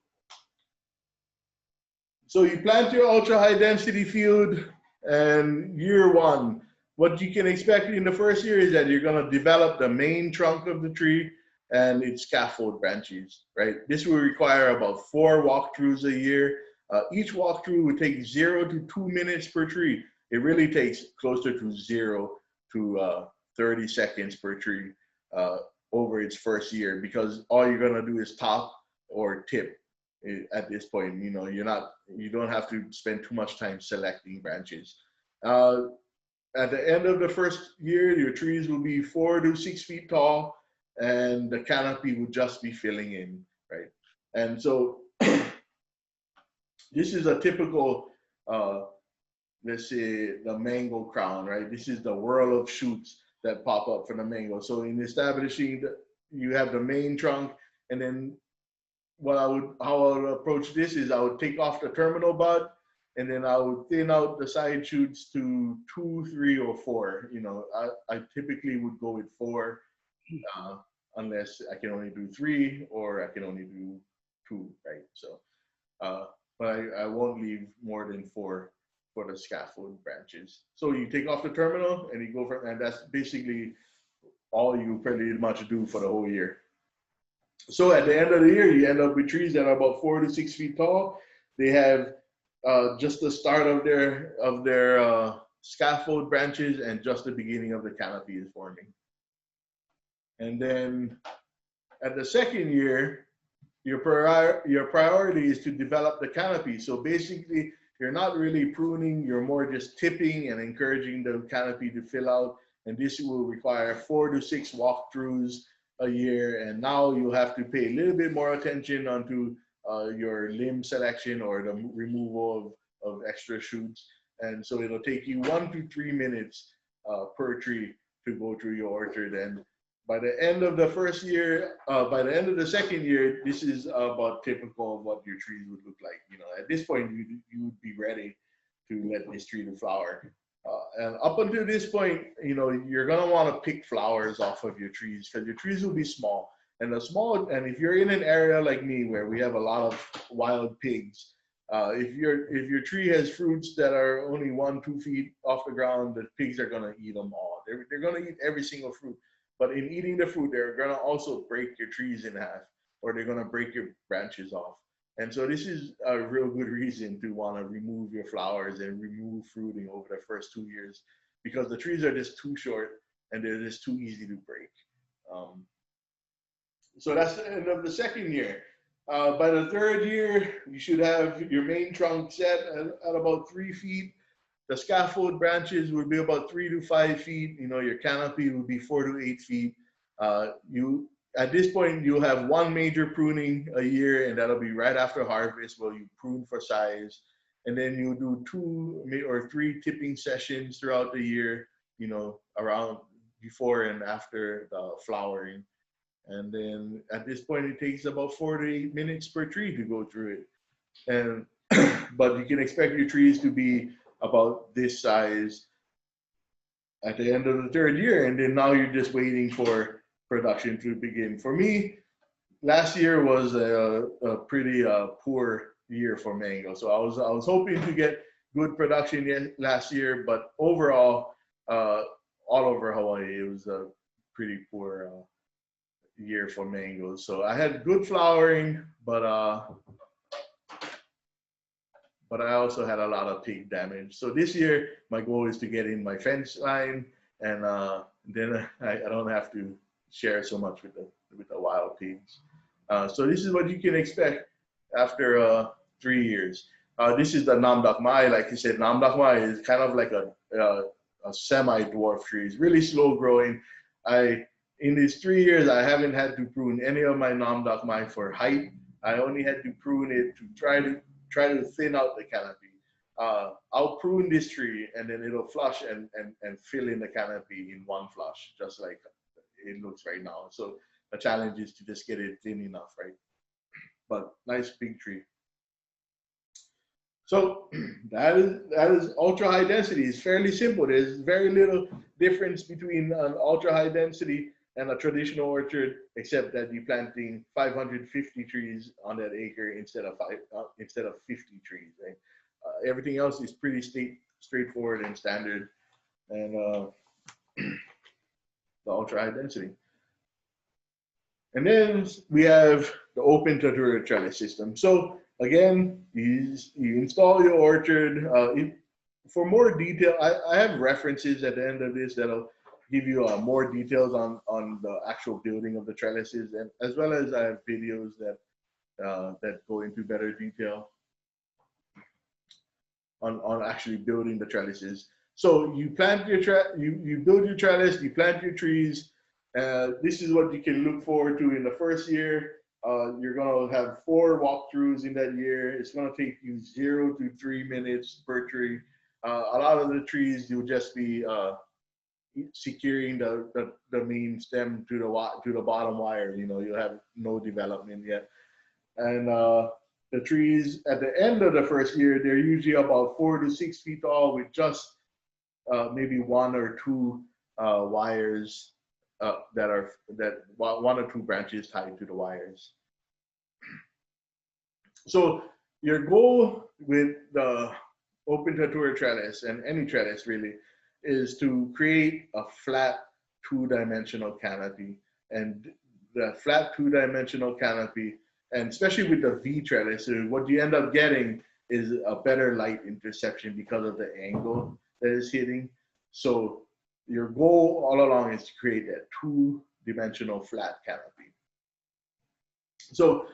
you plant your ultra high density field, and year 1, what you can expect in the first year is that you're going to develop the main trunk of the tree and its scaffold branches, right? This will require about 4 walkthroughs a year. Each walkthrough would take 0 to 2 minutes per tree. It really takes closer to 0 to 30 seconds per tree over its first year, because all you're going to do is top or tip. At this point, you don't have to spend too much time selecting branches. At the end of the first year, your trees will be 4 to 6 feet tall, and the canopy will just be filling in, right? And so this is a typical, let's say, the mango crown, right? This is the whirl of shoots that pop up from the mango. So in establishing, you have the main trunk, and then how I would approach this is I would take off the terminal bud, and then I would thin out the side shoots to 2, 3, or 4. I typically would go with 4, unless I can only do 3 or I can only do 2, right? So, but I won't leave more than 4 for the scaffold branches. So you take off the terminal and you go from, and that's basically all you pretty much do for the whole year. So at the end of the year, you end up with trees that are about 4 to 6 feet tall. They have just the start of their scaffold branches, and just the beginning of the canopy is forming. And then at the second year, your priority is to develop the canopy. So basically, you're not really pruning, you're more just tipping and encouraging the canopy to fill out. And this will require 4 to 6 walkthroughs a year. And now you'll have to pay a little bit more attention onto your limb selection or the removal of extra shoots. And so it'll take you 1 to 3 minutes per tree to go through your orchard. And by the end of the first year, by the end of the second year, this is about typical of what your trees would look like. At this point, you would be ready to let this tree to flower. And up until this point, you're gonna want to pick flowers off of your trees, because your trees will be small. And if you're in an area like me where we have a lot of wild pigs, if your tree has fruits that are only 1, 2 feet off the ground, the pigs are gonna eat them all. They're gonna eat every single fruit. But in eating the fruit, they're gonna also break your trees in half, or they're gonna break your branches off. And so this is a real good reason to want to remove your flowers and remove fruiting over the first 2 years, because the trees are just too short and they're just too easy to break. So that's the end of the second year. By the third year, you should have your main trunk set at about 3 feet. The scaffold branches would be about 3 to 5 feet. You know, your canopy would be 4 to 8 feet. You At this point, you'll have one major pruning a year, and that'll be right after harvest, where you prune for size. And then you do 2 or 3 tipping sessions throughout the year, you know, around before and after the flowering. And then at this point, it takes about 4 to 8 minutes per tree to go through it. And but you can expect your trees to be about this size at the end of the third year, and then now you're just waiting for production to begin. For me, last year was a pretty poor year for mango, so I was hoping to get good production last year, but overall, all over Hawaii, it was a pretty poor year for mangoes. So I had good flowering, but I also had a lot of pig damage. So this year, my goal is to get in my fence line, and then I don't have to share so much with the wild pigs. So this is what you can expect after 3 years. This is the Namdak Mai. Like you said, Namdak Mai is kind of like a semi-dwarf tree. It's really slow growing. In these 3 years, I haven't had to prune any of my Namdak Mai for height. I only had to prune it to try to thin out the canopy. I'll prune this tree, and then it'll flush and fill in the canopy in one flush, just like it looks right now. So the challenge is to just get it thin enough, right? But nice big tree. So that is ultra high density. It's fairly simple. There's very little difference between an ultra high density and a traditional orchard, except that you're planting 550 trees on that acre instead of 50 trees. Right? Everything else is pretty straightforward and standard, and the ultra high density. And then we have the open Tatura Trellis system. So again, you install your orchard. For more detail, I have references at the end of this that'll give you more details on the actual building of the trellises, and as well as I have videos that go into better detail on actually building the trellises. So you plant your you build your trellis, you plant your trees. This is what you can look forward to in the first year. You're gonna have 4 walkthroughs in that year. It's gonna take you 0 to 3 minutes per tree. A lot of the trees you'll just be securing the main stem to the bottom wire. You know, you have no development yet. And the trees at the end of the first year, they're usually about 4 to 6 feet tall with just maybe 1 or 2 wires that 1 or 2 branches tied to the wires. So your goal with the open Tatura trellis, and any trellis really, is to create a flat 2-dimensional canopy. And the flat 2-dimensional canopy, and especially with the V trellis, what you end up getting is a better light interception because of the angle that is hitting. So your goal all along is to create that 2-dimensional flat canopy. So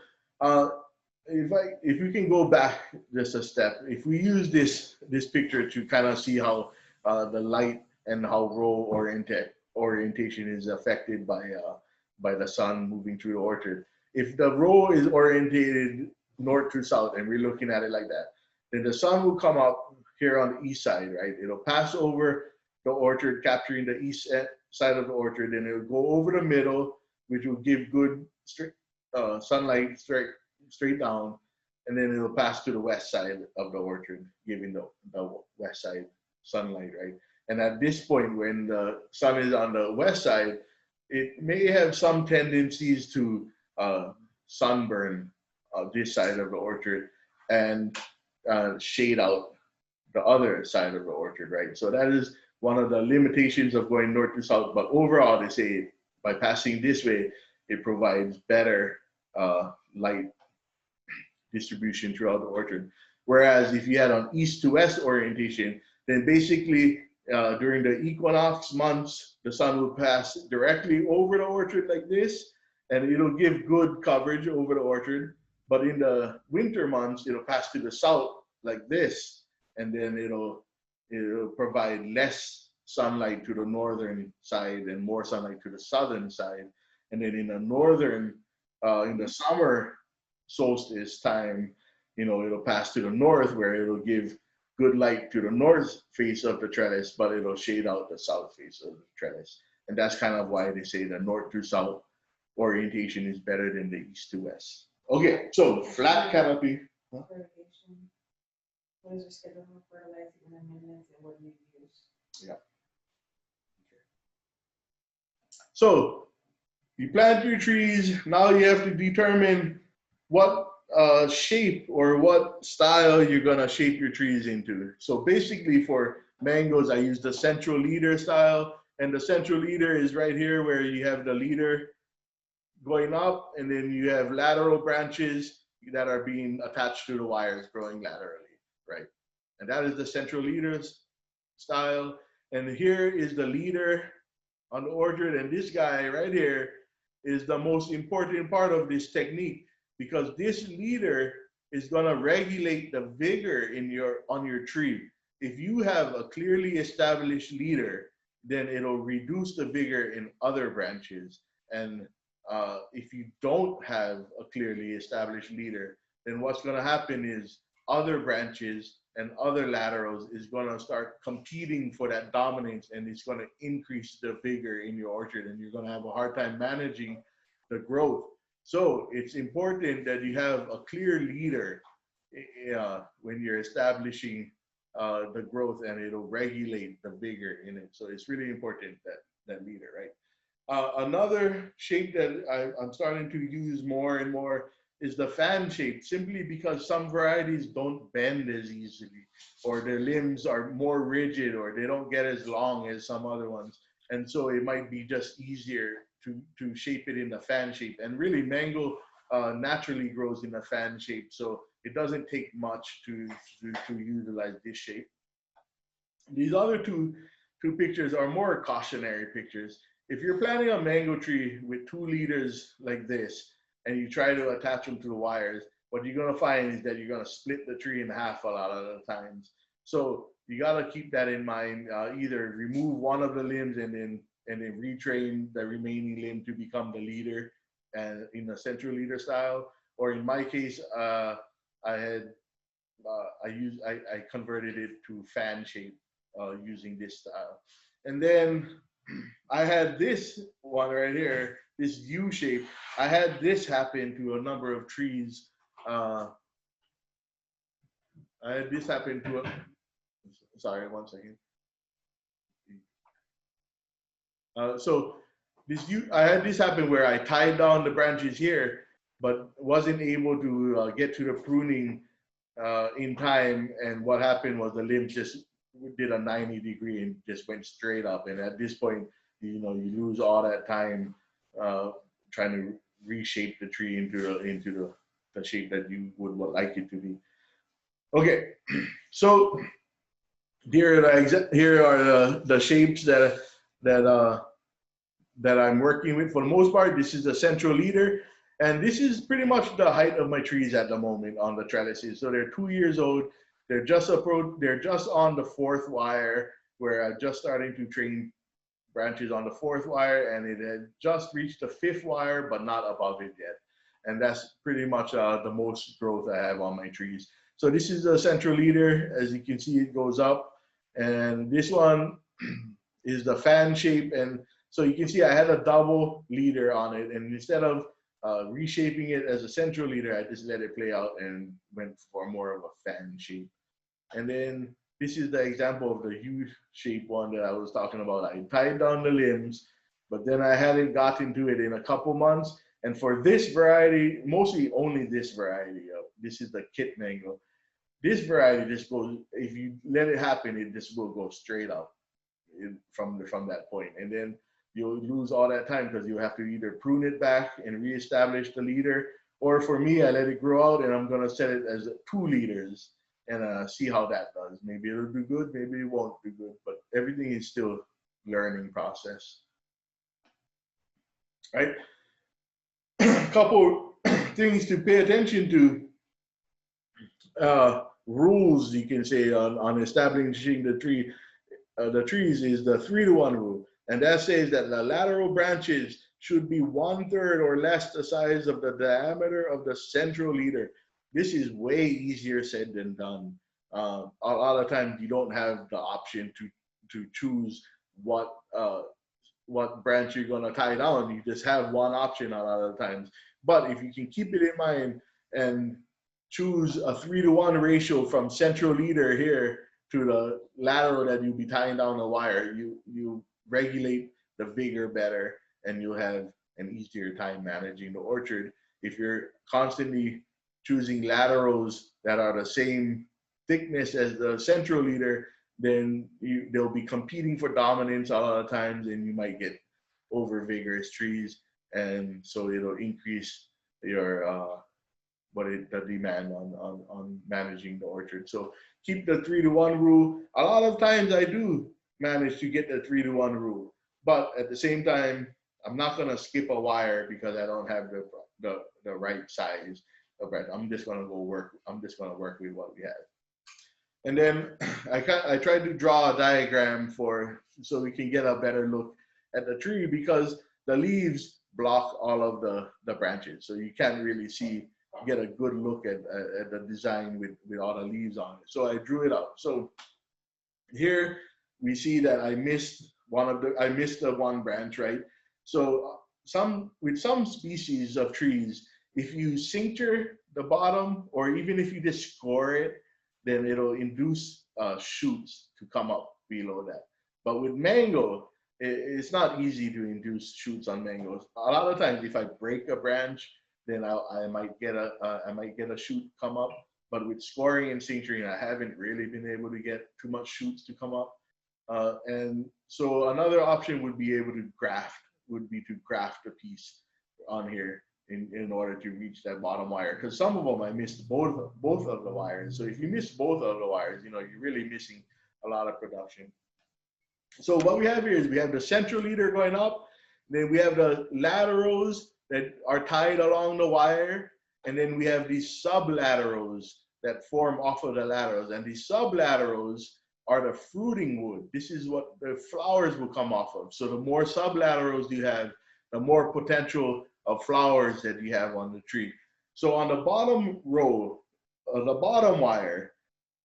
if we can go back just a step, if we use this picture to kind of see how the light and how row orientation is affected by the sun moving through the orchard. If the row is orientated north to south, and we're looking at it like that, then the sun will come up here on the east side, right? It'll pass over the orchard, capturing the east side of the orchard, and it'll go over the middle, which will give good sunlight straight down, and then it'll pass to the west side of the orchard, giving the west side sunlight, right? And at this point, when the sun is on the west side, it may have some tendencies to sunburn this side of the orchard and shade out the other side of the orchard, right? So that is one of the limitations of going north to south. But overall, they say by passing this way, it provides better light distribution throughout the orchard. Whereas if you had an east to west orientation, then basically during the equinox months, the sun will pass directly over the orchard like this, and it'll give good coverage over the orchard. But in the winter months, it'll pass to the south like this, and then it'll provide less sunlight to the northern side and more sunlight to the southern side. And then in the northern, in the summer solstice time, it'll pass to the north where it'll give good light to the north face of the trellis, but it'll shade out the south face of the trellis. And that's kind of why they say the north to south orientation is better than the east to west. Okay, so flat canopy. Fertigation. What is your schedule for fertilizing and amendments, and what do you use? Yeah. Okay. So you plant your trees. Now you have to determine what shape or what style you're gonna shape your trees into. So basically for mangoes, I use the central leader style, and the central leader is right here where you have the leader going up, and then you have lateral branches that are being attached to the wires growing laterally, right? And that is the central leaders style. And here is the leader on the orchard, and this guy right here is the most important part of this technique, because this leader is gonna regulate the vigor on your tree. If you have a clearly established leader, then it'll reduce the vigor in other branches. And if you don't have a clearly established leader, then what's gonna happen is other branches and other laterals is gonna start competing for that dominance, and it's gonna increase the vigor in your orchard, and you're gonna have a hard time managing the growth. So it's important that you have a clear leader when you're establishing the growth, and it'll regulate the vigor in it. So it's really important that leader, right? Another shape that I'm starting to use more and more is the fan shape, simply because some varieties don't bend as easily, or their limbs are more rigid, or they don't get as long as some other ones. And so it might be just easier to shape it in the fan shape. And really, mango naturally grows in a fan shape, so it doesn't take much to utilize this shape. These other two pictures are more cautionary pictures. If you're planting a mango tree with 2 leaders like this, and you try to attach them to the wires, what you're gonna find is that you're gonna split the tree in half a lot of the times. So you gotta keep that in mind. Either remove one of the limbs and then retrain the remaining limb to become the leader, and in the central leader style. Or in my case, I converted it to fan shape using this style. And then I had this one right here, this U shape. I had this happen to a number of trees. I had this happen to sorry, one second. So I had this happen where I tied down the branches here, but wasn't able to get to the pruning in time. And what happened was the limbs just did a 90-degree and just went straight up. And at this point, you lose all that time trying to reshape the tree into the shape that you would like it to be. Okay, so here are the shapes that I'm working with. For the most part, this is the central leader, and this is pretty much the height of my trees at the moment on the trellises. So they're 2 years old. They're just on the 4th wire, where I'm just starting to train branches on the 4th wire, and it had just reached the 5th wire, but not above it yet. And that's pretty much the most growth I have on my trees. So this is the central leader. As you can see, it goes up, and this one is the fan shape. And so you can see I had a double leader on it, and instead of reshaping it as a central leader, I just let it play out and went for more of a fan shape. And then this is the example of the U-shaped one that I was talking about. I tied down the limbs, but then I hadn't gotten to it in a couple months. And for this variety, mostly only this variety, this is the kit mango. This variety just goes, if you let it happen, it just will go straight up from that point. And then you'll lose all that time because you have to either prune it back and reestablish the leader, or for me, I let it grow out and I'm gonna set it as 2 leaders and see how that does. Maybe it'll do good, maybe it won't do good, but everything is still learning process, right? Couple things to pay attention to, rules you can say on establishing the trees is the 3-to-1 rule, and that says that the lateral branches should be 1/3 or less the size of the diameter of the central leader. This is way easier said than done. A lot of times you don't have the option to choose what branch you're going to tie down. You just have one option a lot of times. But if you can keep it in mind and choose a 3-to-1 ratio from central leader here to the lateral that you'll be tying down the wire, you regulate the vigor better, and you'll have an easier time managing the orchard. If you're constantly choosing laterals that are the same thickness as the central leader, then they'll be competing for dominance a lot of times, and you might get over vigorous trees, and so it'll increase your the demand on managing the orchard. So keep the 3-to-1 rule. A lot of times I do manage to get the 3-to-1 rule, but at the same time, I'm not gonna skip a wire because I don't have the right size of branch. I'm just gonna work with what we have. And then I tried to draw a diagram so we can get a better look at the tree, because the leaves block all of the branches, so you can't really get a good look at the design with all the leaves on it. So I drew it out. So here we see that I missed the one branch, right? So with some species of trees, if you cincture the bottom, or even if you just score it, then it'll induce shoots to come up below that. But with mango, it's not easy to induce shoots on mangoes. A lot of times, if I break a branch, then I might get a shoot come up. But with scoring and cincturing, I haven't really been able to get too much shoots to come up. And so another option would be to graft a piece on here in order to reach that bottom wire. Because some of them I missed both of the wires. So if you miss both of the wires, you're really missing a lot of production. So what we have here is we have the central leader going up, then we have the laterals that are tied along the wire, and then we have these sublaterals that form off of the laterals, and these sublaterals are the fruiting wood. This is what the flowers will come off of. So the more sublaterals you have, the more potential of flowers that you have on the tree. So on the bottom row, the bottom wire,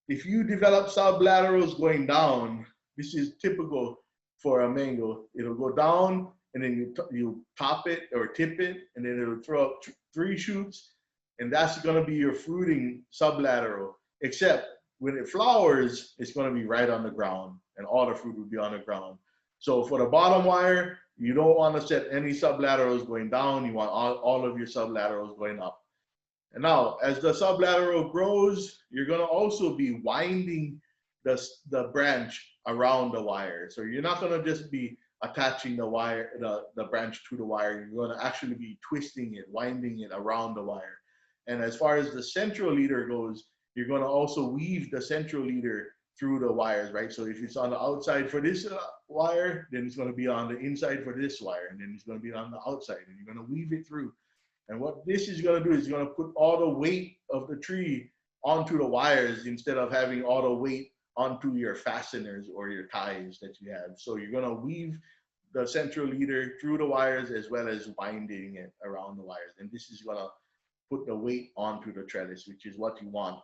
if you develop sublaterals going down, this is typical for a mango. It'll go down, and then you top it or tip it, and then it'll throw up 3 shoots, and that's going to be your fruiting sublateral. Except when it flowers, it's going to be right on the ground, and all the fruit will be on the ground. So for the bottom wire, you don't want to set any sublaterals going down. You want all of your sublaterals going up. And now, as the sublateral grows, you're going to also be winding the branch around the wire. So you're not going to just be attaching the wire, the branch to the wire. You're going to actually be twisting it, winding it around the wire. And as far as the central leader goes, you're going to also weave the central leader through the wires, right? So if it's on the outside for this wire, then it's going to be on the inside for this wire, and then it's going to be on the outside, and you're going to weave it through. And what this is going to do is you're going to put all the weight of the tree onto the wires instead of having all the weight onto your fasteners or your ties that you have. So you're going to weave the central leader through the wires as well as winding it around the wires. And this is going to put the weight onto the trellis, which is what you want.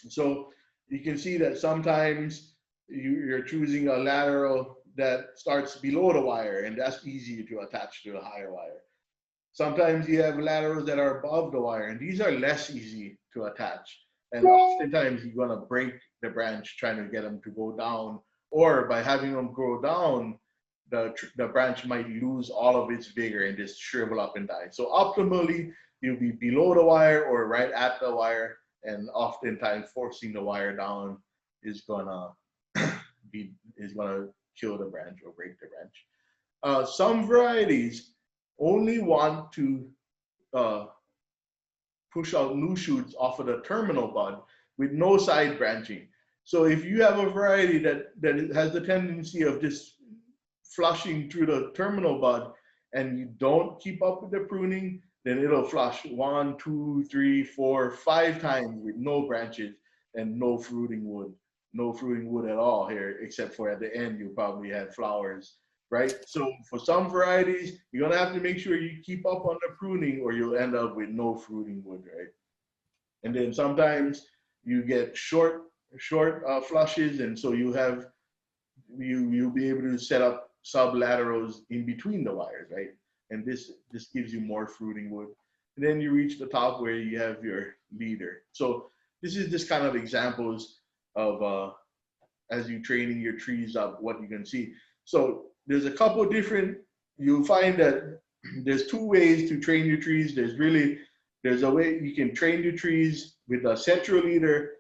So you can see that sometimes you're choosing a lateral that starts below the wire, and that's easy to attach to the higher wire. Sometimes you have laterals that are above the wire, and these are less easy to attach. And oftentimes you're going to break the branch trying to get them to go down, or by having them go down, the branch might lose all of its vigor and just shrivel up and die. So optimally, you'll be below the wire or right at the wire, and oftentimes forcing the wire down is gonna kill the branch or break the branch. Some varieties only want to push out new shoots off of the terminal bud with no side branching. So if you have a variety that has the tendency of just flushing through the terminal bud, and you don't keep up with the pruning, then it'll flush 1, 2, 3, 4, 5 times with no branches and no fruiting wood. No fruiting wood at all here, except for at the end, you probably had flowers, right? So for some varieties, you're gonna have to make sure you keep up on the pruning or you'll end up with no fruiting wood, right? And then sometimes you get short flushes, and so you'll be able to set up sublaterals in between the wires, right? And this gives you more fruiting wood. And then you reach the top where you have your leader. So this is just kind of examples of as you training your trees up, what you can see. So there's a couple different, you'll find that there's two ways to train your trees. There's a way you can train your trees with a central leader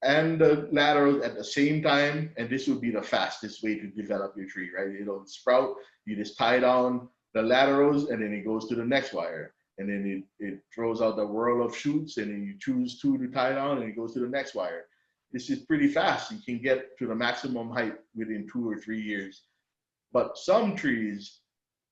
and the laterals at the same time, and this would be the fastest way to develop your tree, right? It'll sprout, you just tie down the laterals, and then it goes to the next wire, and then it throws out the whirl of shoots, and then you choose two to tie down, and it goes to the next wire. This is pretty fast. You can get to the maximum height within 2 or 3 years. But some trees,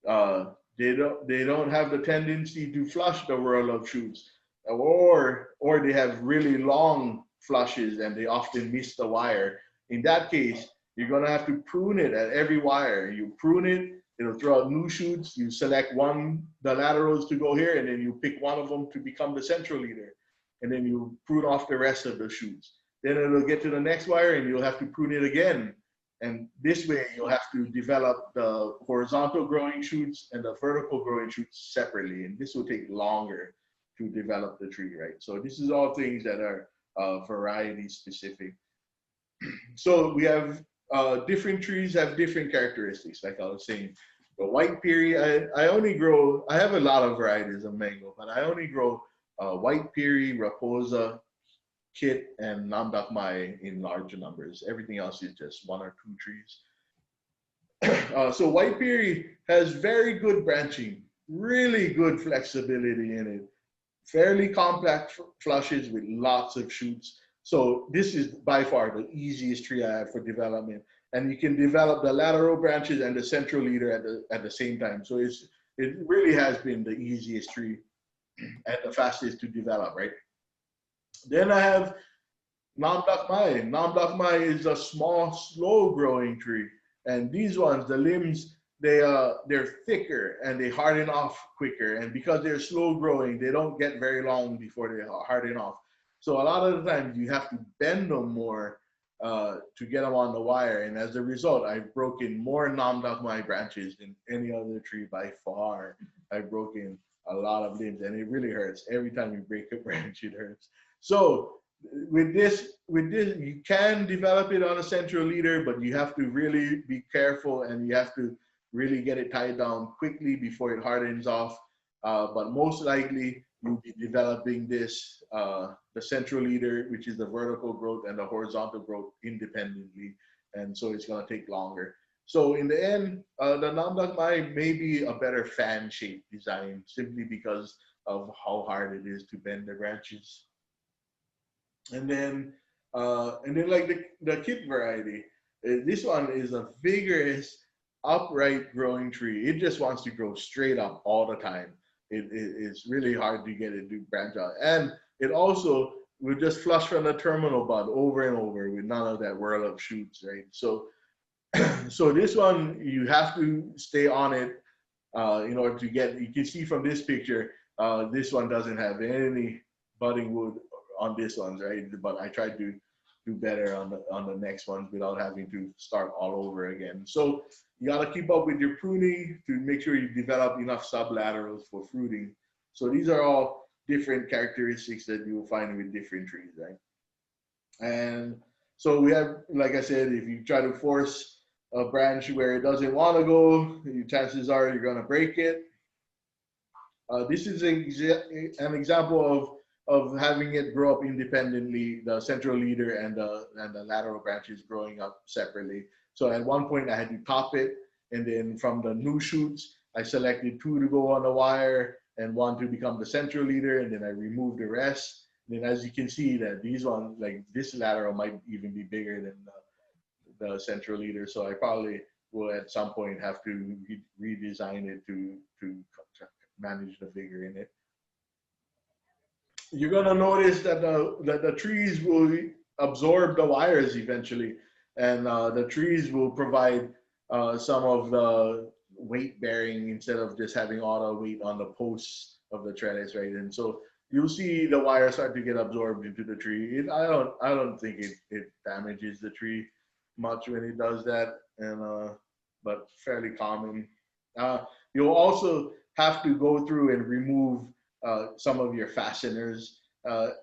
they don't have the tendency to flush the whirl of shoots, or they have really long flushes and they often miss the wire. In that case, you're gonna have to prune it at every wire. You prune it, it'll throw out new shoots. You select the laterals to go here, and then you pick one of them to become the central leader, and then you prune off the rest of the shoots. Then it'll get to the next wire, and you'll have to prune it again. And this way, you'll have to develop the horizontal growing shoots and the vertical growing shoots separately. And this will take longer to develop the tree, right? So this is all things that are variety specific. So we have different trees have different characteristics, like I was saying. The white peary, I have a lot of varieties of mango, but I only grow white peary, raposa, kit, and namdakmai in larger numbers. Everything else is just 1 or 2 trees. So white peary has very good branching, really good flexibility in it, fairly compact flushes with lots of shoots. So this is by far the easiest tree I have for development. And you can develop the lateral branches and the central leader at the same time. So it really has been the easiest tree and the fastest to develop, right? Then I have namdakmai. Namdakmai is a small, slow-growing tree, and these ones, the limbs, they're thicker and they harden off quicker. And because they're slow-growing, they don't get very long before they harden off. So a lot of the times you have to bend them more to get them on the wire. And as a result, I've broken more namdakmai branches than any other tree by far. I've broken a lot of limbs, and it really hurts. Every time you break a branch, it hurts. So with this, you can develop it on a central leader, but you have to really be careful, and you have to really get it tied down quickly before it hardens off. But most likely, you'll be developing this, the central leader, which is the vertical growth, and the horizontal growth independently. And so it's going to take longer. So in the end, the namdakmai may be a better fan-shaped design simply because of how hard it is to bend the branches. And then like the kit variety, this one is a vigorous, upright growing tree. It just wants to grow straight up all the time. It's really hard to get it to branch out. And it also will just flush from the terminal bud over and over with none of that whirl of shoots, right? So, so this one, you have to stay on it in order to get, you can see from this picture, this one doesn't have any budding wood on this one, right? But I tried to do better on the next ones without having to start all over again. So you got to keep up with your pruning to make sure you develop enough sublaterals for fruiting. So these are all different characteristics that you will find with different trees, right? And so we have, like I said, if you try to force a branch where it doesn't want to go, chances are you're going to break it. This is an example of having it grow up independently, the central leader and the lateral branches growing up separately. So at one point I had to top it, and then from the new shoots, I selected 2 to go on the wire and 1 to become the central leader, and then I removed the rest. And then as you can see that these ones, like this lateral might even be bigger than the central leader. So I probably will at some point have to redesign it to manage the vigor in it. you're gonna notice that the trees will absorb the wires eventually, and the trees will provide some of the weight bearing instead of just having all the weight on the posts of the trellis, right? And so you'll see the wire start to get absorbed into the tree. I don't think it damages the tree much when it does that, and but fairly common. You'll also have to go through and remove some of your fasteners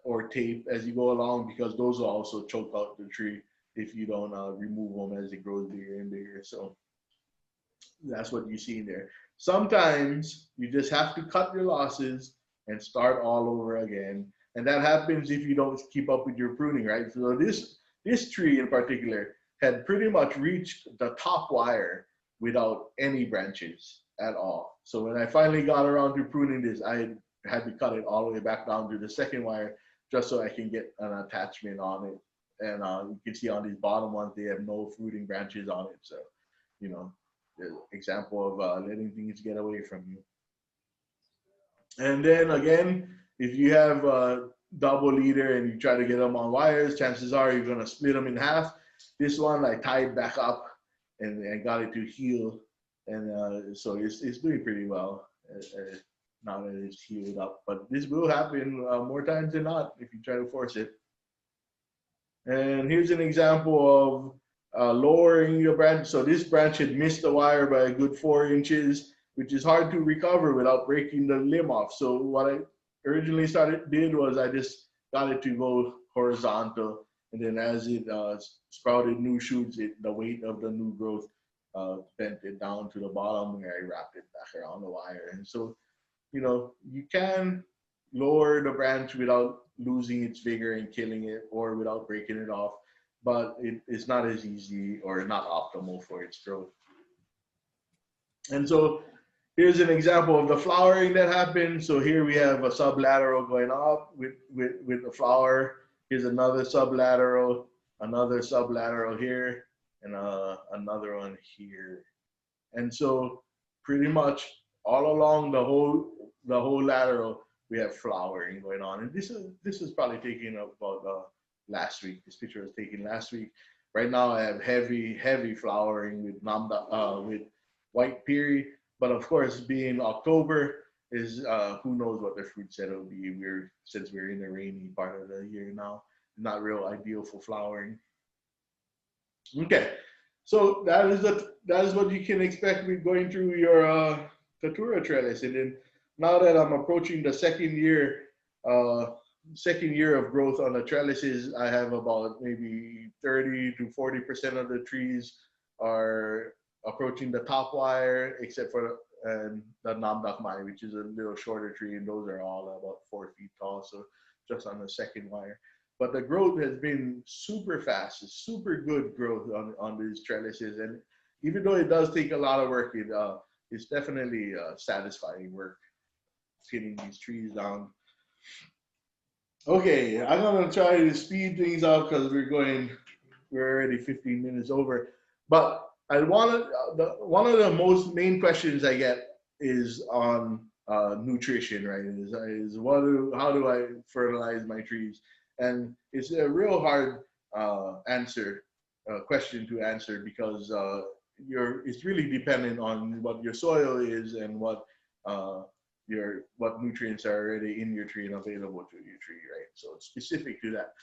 or tape as you go along, because those will also choke out the tree if you don't remove them as it grows bigger and bigger. So that's what you see there. Sometimes you just have to cut your losses and start all over again. And that happens if you don't keep up with your pruning, right? So this tree in particular had pretty much reached the top wire without any branches at all. So when I finally got around to pruning this, I had to cut it all the way back down to the second wire just so I can get an attachment on it. And you can see on these bottom ones, they have no fruiting branches on it. So, you know, the example of letting things get away from you. And then again, if you have a double leader and you try to get them on wires, chances are you're gonna split them in half. This one I tied back up and got it to heal, and so it's doing pretty well now that it's healed up. But this will happen more times than not if you try to force it. And here's an example of lowering your branch. So this branch had missed the wire by a good 4 inches, which is hard to recover without breaking the limb off. So what I originally did was I just got it to go horizontal, and then as it sprouted new shoots, the weight of the new growth bent it down to the bottom, where I wrapped it back around the wire. And so, you know, you can lower the branch without losing its vigor and killing it, or without breaking it off, but it's not as easy or not optimal for its growth. And so here's an example of the flowering that happened. So here we have a sublateral going up with the flower. Here's another sublateral here, and another one here. And so pretty much all along the whole lateral, we have flowering going on. And this is probably taken about last week. This picture was taken last week. Right now I have heavy flowering with with white piri. But of course, being October is who knows what the fruit set will be. Since we're in the rainy part of the year now, not real ideal for flowering. Okay, so that is what you can expect with going through your Tatura Trellis. And then now that I'm approaching the second year of growth on the trellises, I have about maybe 30 to 40% of the trees are approaching the top wire, except for the namdakmai, which is a little shorter tree, and those are all about 4 feet tall, so just on the second wire. But the growth has been super fast. It's super good growth on these trellises, and even though it does take a lot of work, it's definitely satisfying work getting these trees down. Okay, I'm gonna try to speed things up because we're already 15 minutes over, but one of the most main questions I get is on nutrition, right? Is how do I fertilize my trees? And it's a real hard question to answer, because it's really dependent on what your soil is and what nutrients are already in your tree and available to your tree, right? So it's specific to that.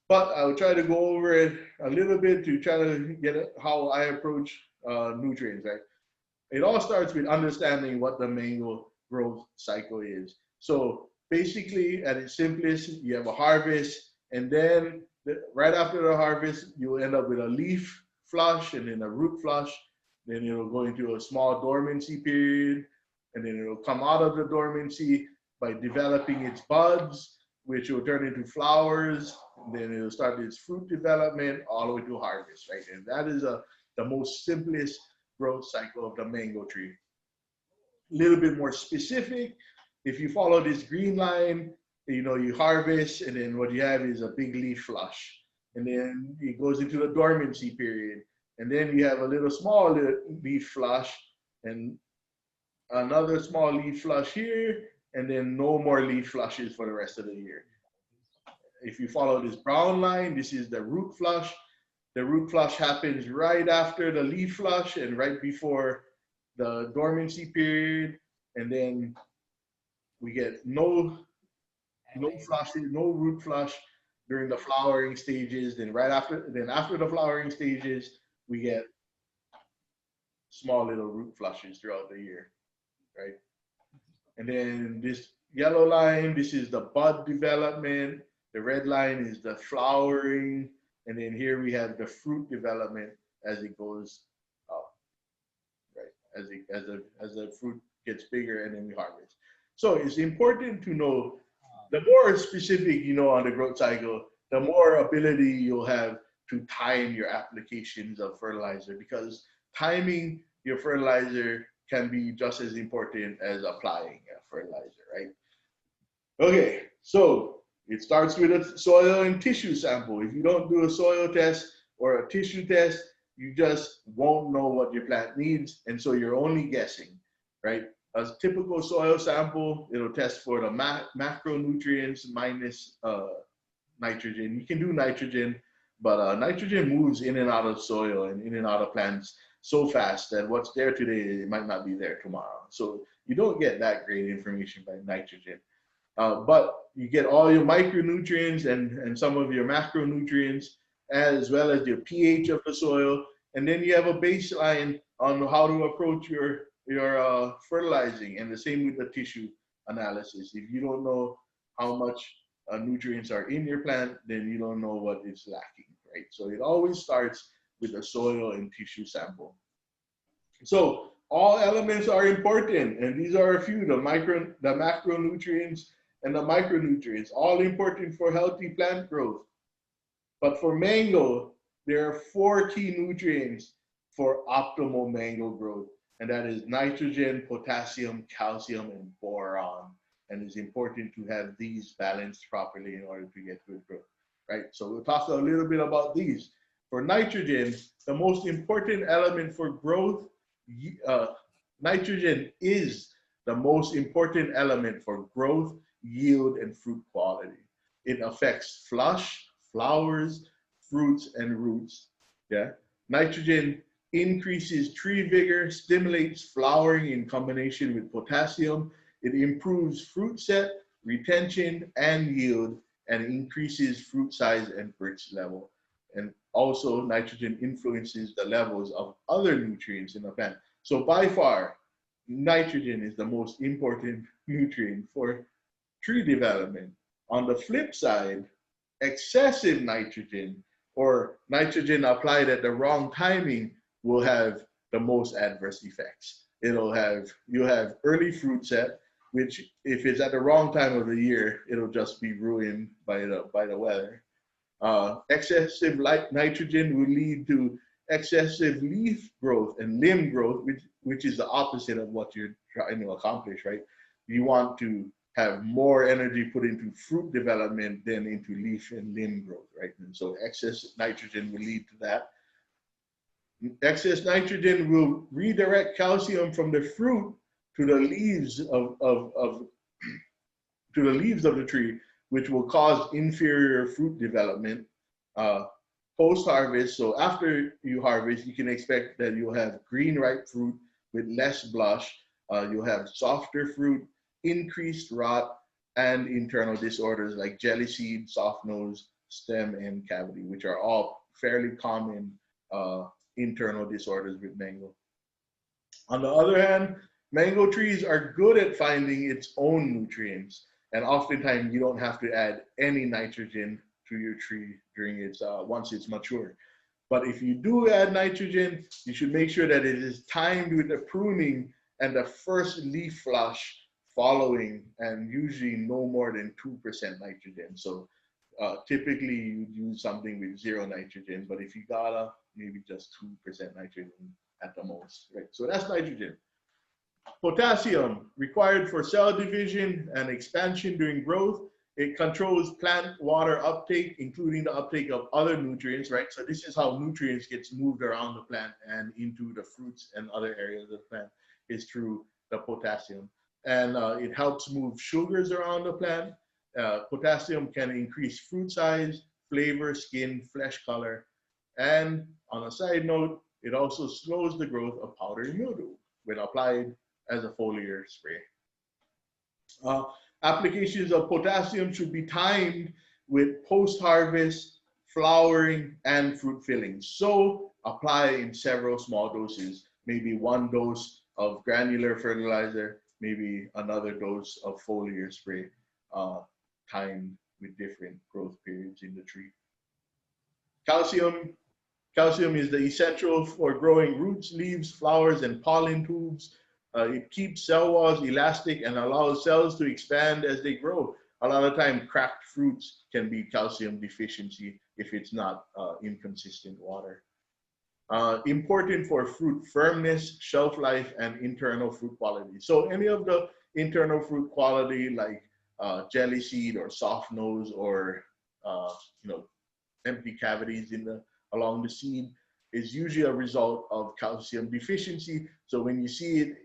But I'll try to go over it a little bit to try to get how I approach nutrients, right? It all starts with understanding what the mango growth cycle is. So basically, at its simplest, you have a harvest, and then right after the harvest, you'll end up with a leaf flush and then a root flush. Then it'll go into a small dormancy period, and then it'll come out of the dormancy by developing its buds, which will turn into flowers. Then it'll start its fruit development all the way to harvest, right? And that is the most simplest growth cycle of the mango tree. A little bit more specific, if you follow this green line, you harvest, and then what you have is a big leaf flush. And then it goes into the dormancy period. And then you have a little leaf flush, and another small leaf flush here, and then no more leaf flushes for the rest of the year. If you follow this brown line, this is the root flush. The root flush happens right after the leaf flush and right before the dormancy period, and then we get no flushes, no root flush during the flowering stages. Then after the flowering stages, we get small little root flushes throughout the year, right? And then this yellow line, this is the bud development. The red line is the flowering, and then here we have the fruit development as it goes up, right? As the fruit gets bigger, and then we harvest. So it's important to know, the more specific you know on the growth cycle, the more ability you'll have to time your applications of fertilizer, because timing your fertilizer can be just as important as applying a fertilizer, right? Okay, so it starts with a soil and tissue sample. If you don't do a soil test or a tissue test, you just won't know what your plant needs, and so you're only guessing, right? A typical soil sample, it'll test for the macronutrients minus nitrogen. You can do nitrogen, but nitrogen moves in and out of soil and in and out of plants so fast that what's there today, it might not be there tomorrow. So you don't get that great information by nitrogen. But you get all your micronutrients and some of your macronutrients, as well as your pH of the soil. And then you have a baseline on how to approach your fertilizing, and the same with the tissue analysis. If you don't know how much nutrients are in your plant, then you don't know what is lacking, right? So it always starts with a soil and tissue sample. So all elements are important, and these are a few: the macronutrients and the micronutrients, all important for healthy plant growth. But for mango, there are 4 key nutrients for optimal mango growth, and that is nitrogen, potassium, calcium, and boron. And it's important to have these balanced properly in order to get good growth, right? So we'll talk a little bit about these. For nitrogen, the most important element for growth, nitrogen is the most important element for growth, yield, and fruit quality. It affects flush, flowers, fruits, and roots. Yeah, nitrogen increases tree vigor, stimulates flowering in combination with potassium. It improves fruit set, retention, and yield, and increases fruit size and Brix level. And also, nitrogen influences the levels of other nutrients in the plant. So by far, nitrogen is the most important nutrient for tree development. On the flip side, excessive nitrogen or nitrogen applied at the wrong timing will have the most adverse effects. You'll have early fruit set, which if it's at the wrong time of the year, it'll just be ruined by the weather. Excessive nitrogen will lead to excessive leaf growth and limb growth, which is the opposite of what you're trying to accomplish, right? You want to have more energy put into fruit development than into leaf and limb growth, right? And so excess nitrogen will lead to that. Excess nitrogen will redirect calcium from the fruit to the leaves of the tree, which will cause inferior fruit development. Post-harvest, so after you harvest, you can expect that you'll have green ripe fruit with less blush. You'll have softer fruit, increased rot, and internal disorders like jelly seed, soft nose, stem, and cavity, which are all fairly common internal disorders with mango. On the other hand, mango trees are good at finding its own nutrients, and oftentimes you don't have to add any nitrogen to your tree during its once it's mature. But if you do add nitrogen, you should make sure that it is timed with the pruning and the first leaf flush following, and usually no more than 2% nitrogen. So typically you'd use something with 0 nitrogen, but if you gotta, maybe just 2% nitrogen at the most, right? So that's nitrogen. Potassium, required for cell division and expansion during growth. It controls plant water uptake, including the uptake of other nutrients, right? So this is how nutrients gets moved around the plant and into the fruits and other areas of the plant, is through the potassium. and it helps move sugars around the plant. Potassium can increase fruit size, flavor, skin, flesh color, and on a side note, it also slows the growth of powdery mildew when applied as a foliar spray. Applications of potassium should be timed with post-harvest, flowering, and fruit filling. So apply in several small doses, maybe one dose of granular fertilizer, maybe another dose of foliar spray, timed with different growth periods in the tree. Calcium. Calcium is the essential for growing roots, leaves, flowers, and pollen tubes. It keeps cell walls elastic and allows cells to expand as they grow. A lot of time, cracked fruits can be calcium deficiency if it's not inconsistent water. Important for fruit firmness, shelf life, and internal fruit quality. So any of the internal fruit quality like jelly seed or soft nose or empty cavities along the seed is usually a result of calcium deficiency. So when you see it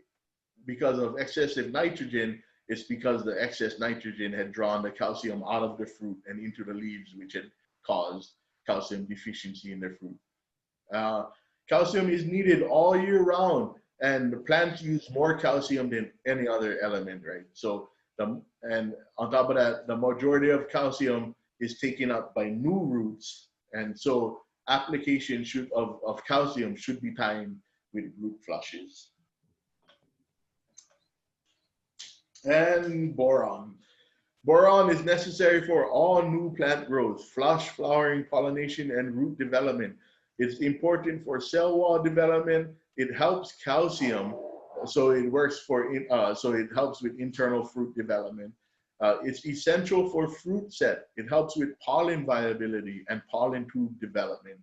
because of excessive nitrogen, it's because the excess nitrogen had drawn the calcium out of the fruit and into the leaves, which had caused calcium deficiency in the fruit. Calcium is needed all year round, and the plants use more calcium than any other element, right? So, and on top of that, the majority of calcium is taken up by new roots, and so application of calcium should be timed with root flushes. And boron. Boron is necessary for all new plant growth, flush, flowering, pollination, and root development. It's important for cell wall development. It helps calcium, so it works so it helps with internal fruit development. It's essential for fruit set. It helps with pollen viability and pollen tube development.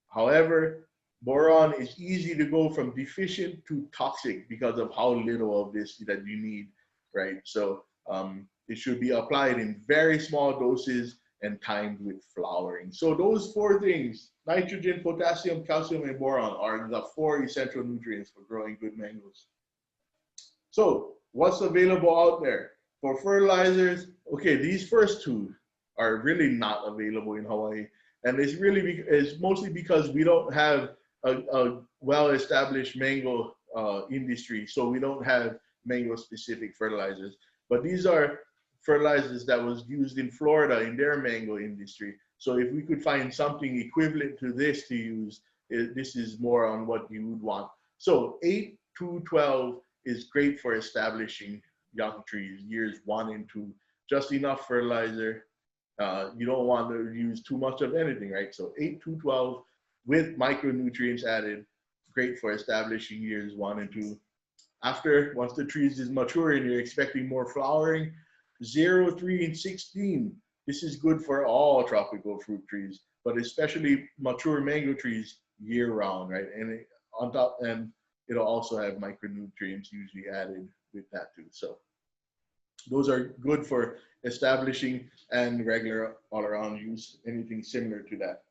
However, boron is easy to go from deficient to toxic because of how little of this that you need, right? So it should be applied in very small doses and timed with flowering. So those four things, nitrogen, potassium, calcium, and boron, are the four essential nutrients for growing good mangoes. So what's available out there? For fertilizers, okay, these first two are really not available in Hawaii. And it's mostly because we don't have a well-established mango industry, so we don't have mango-specific fertilizers. But these are fertilizers that was used in Florida in their mango industry. So if we could find something equivalent to this to use, this is more on what you would want. So 8-2-12 is great for establishing young trees, years 1 and 2, just enough fertilizer. You don't want to use too much of anything, right? So 8-12 with micronutrients added, great for establishing years 1 and 2. After, once the trees is mature and you're expecting more flowering, 0, 3, and 16. This is good for all tropical fruit trees, but especially mature mango trees year round, right? And on top, and it'll also have micronutrients usually added with that too. So those are good for establishing and regular all-around use, anything similar to that.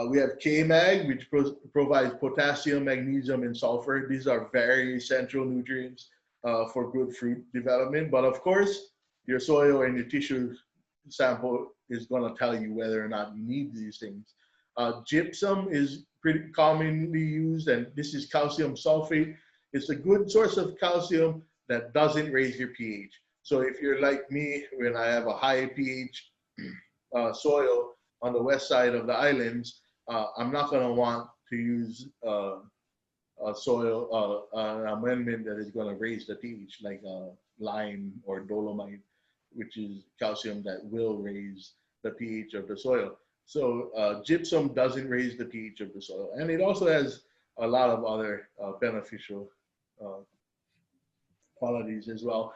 We have K-Mag, which provides potassium, magnesium, and sulfur. These are very essential nutrients for good fruit development. But of course, your soil and your tissue sample is going to tell you whether or not you need these things. Gypsum is pretty commonly used, and this is calcium sulfate. It's a good source of calcium that doesn't raise your pH. So if you're like me, when I have a high pH soil on the west side of the islands, I'm not going to want to use a soil, an amendment that is going to raise the pH, like lime or dolomite, which is calcium that will raise the pH of the soil. So gypsum doesn't raise the pH of the soil. And it also has a lot of other beneficial qualities as well.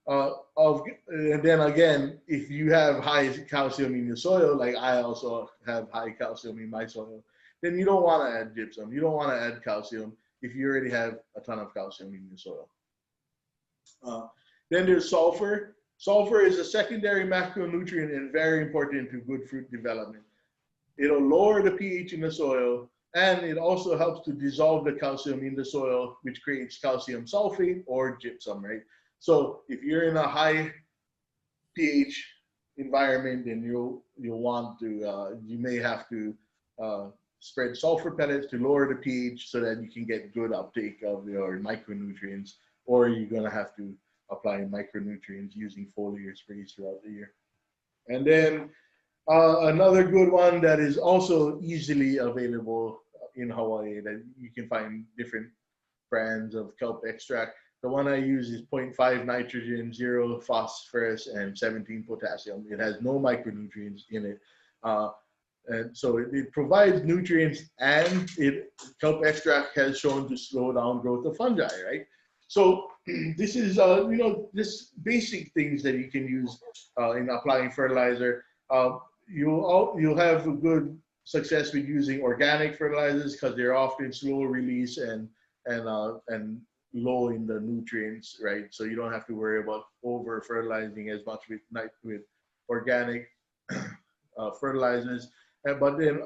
And then again, if you have high calcium in your soil, like I also have high calcium in my soil, then you don't want to add gypsum. You don't want to add calcium if you already have a ton of calcium in your soil. Then there's sulfur. Sulfur is a secondary macronutrient and very important to good fruit development. It'll lower the pH in the soil, and it also helps to dissolve the calcium in the soil, which creates calcium sulfate or gypsum, right? So if you're in a high pH environment, then you'll want to you may have to spread sulfur pellets to lower the pH so that you can get good uptake of your micronutrients, or you're gonna have to apply micronutrients using foliar sprays throughout the year. And then another good one that is also easily available in Hawaii that you can find different brands of kelp extract. The one I use is 0.5 nitrogen, 0 phosphorus, and 17 potassium. It has no micronutrients in it. And so it provides nutrients, and kelp extract has shown to slow down growth of fungi, right? So this is, you know, this basic things that you can use in applying fertilizer. You'll have a good success with using organic fertilizers because they're often slow release and low in the nutrients, right? So you don't have to worry about over fertilizing as much with organic fertilizers. But then,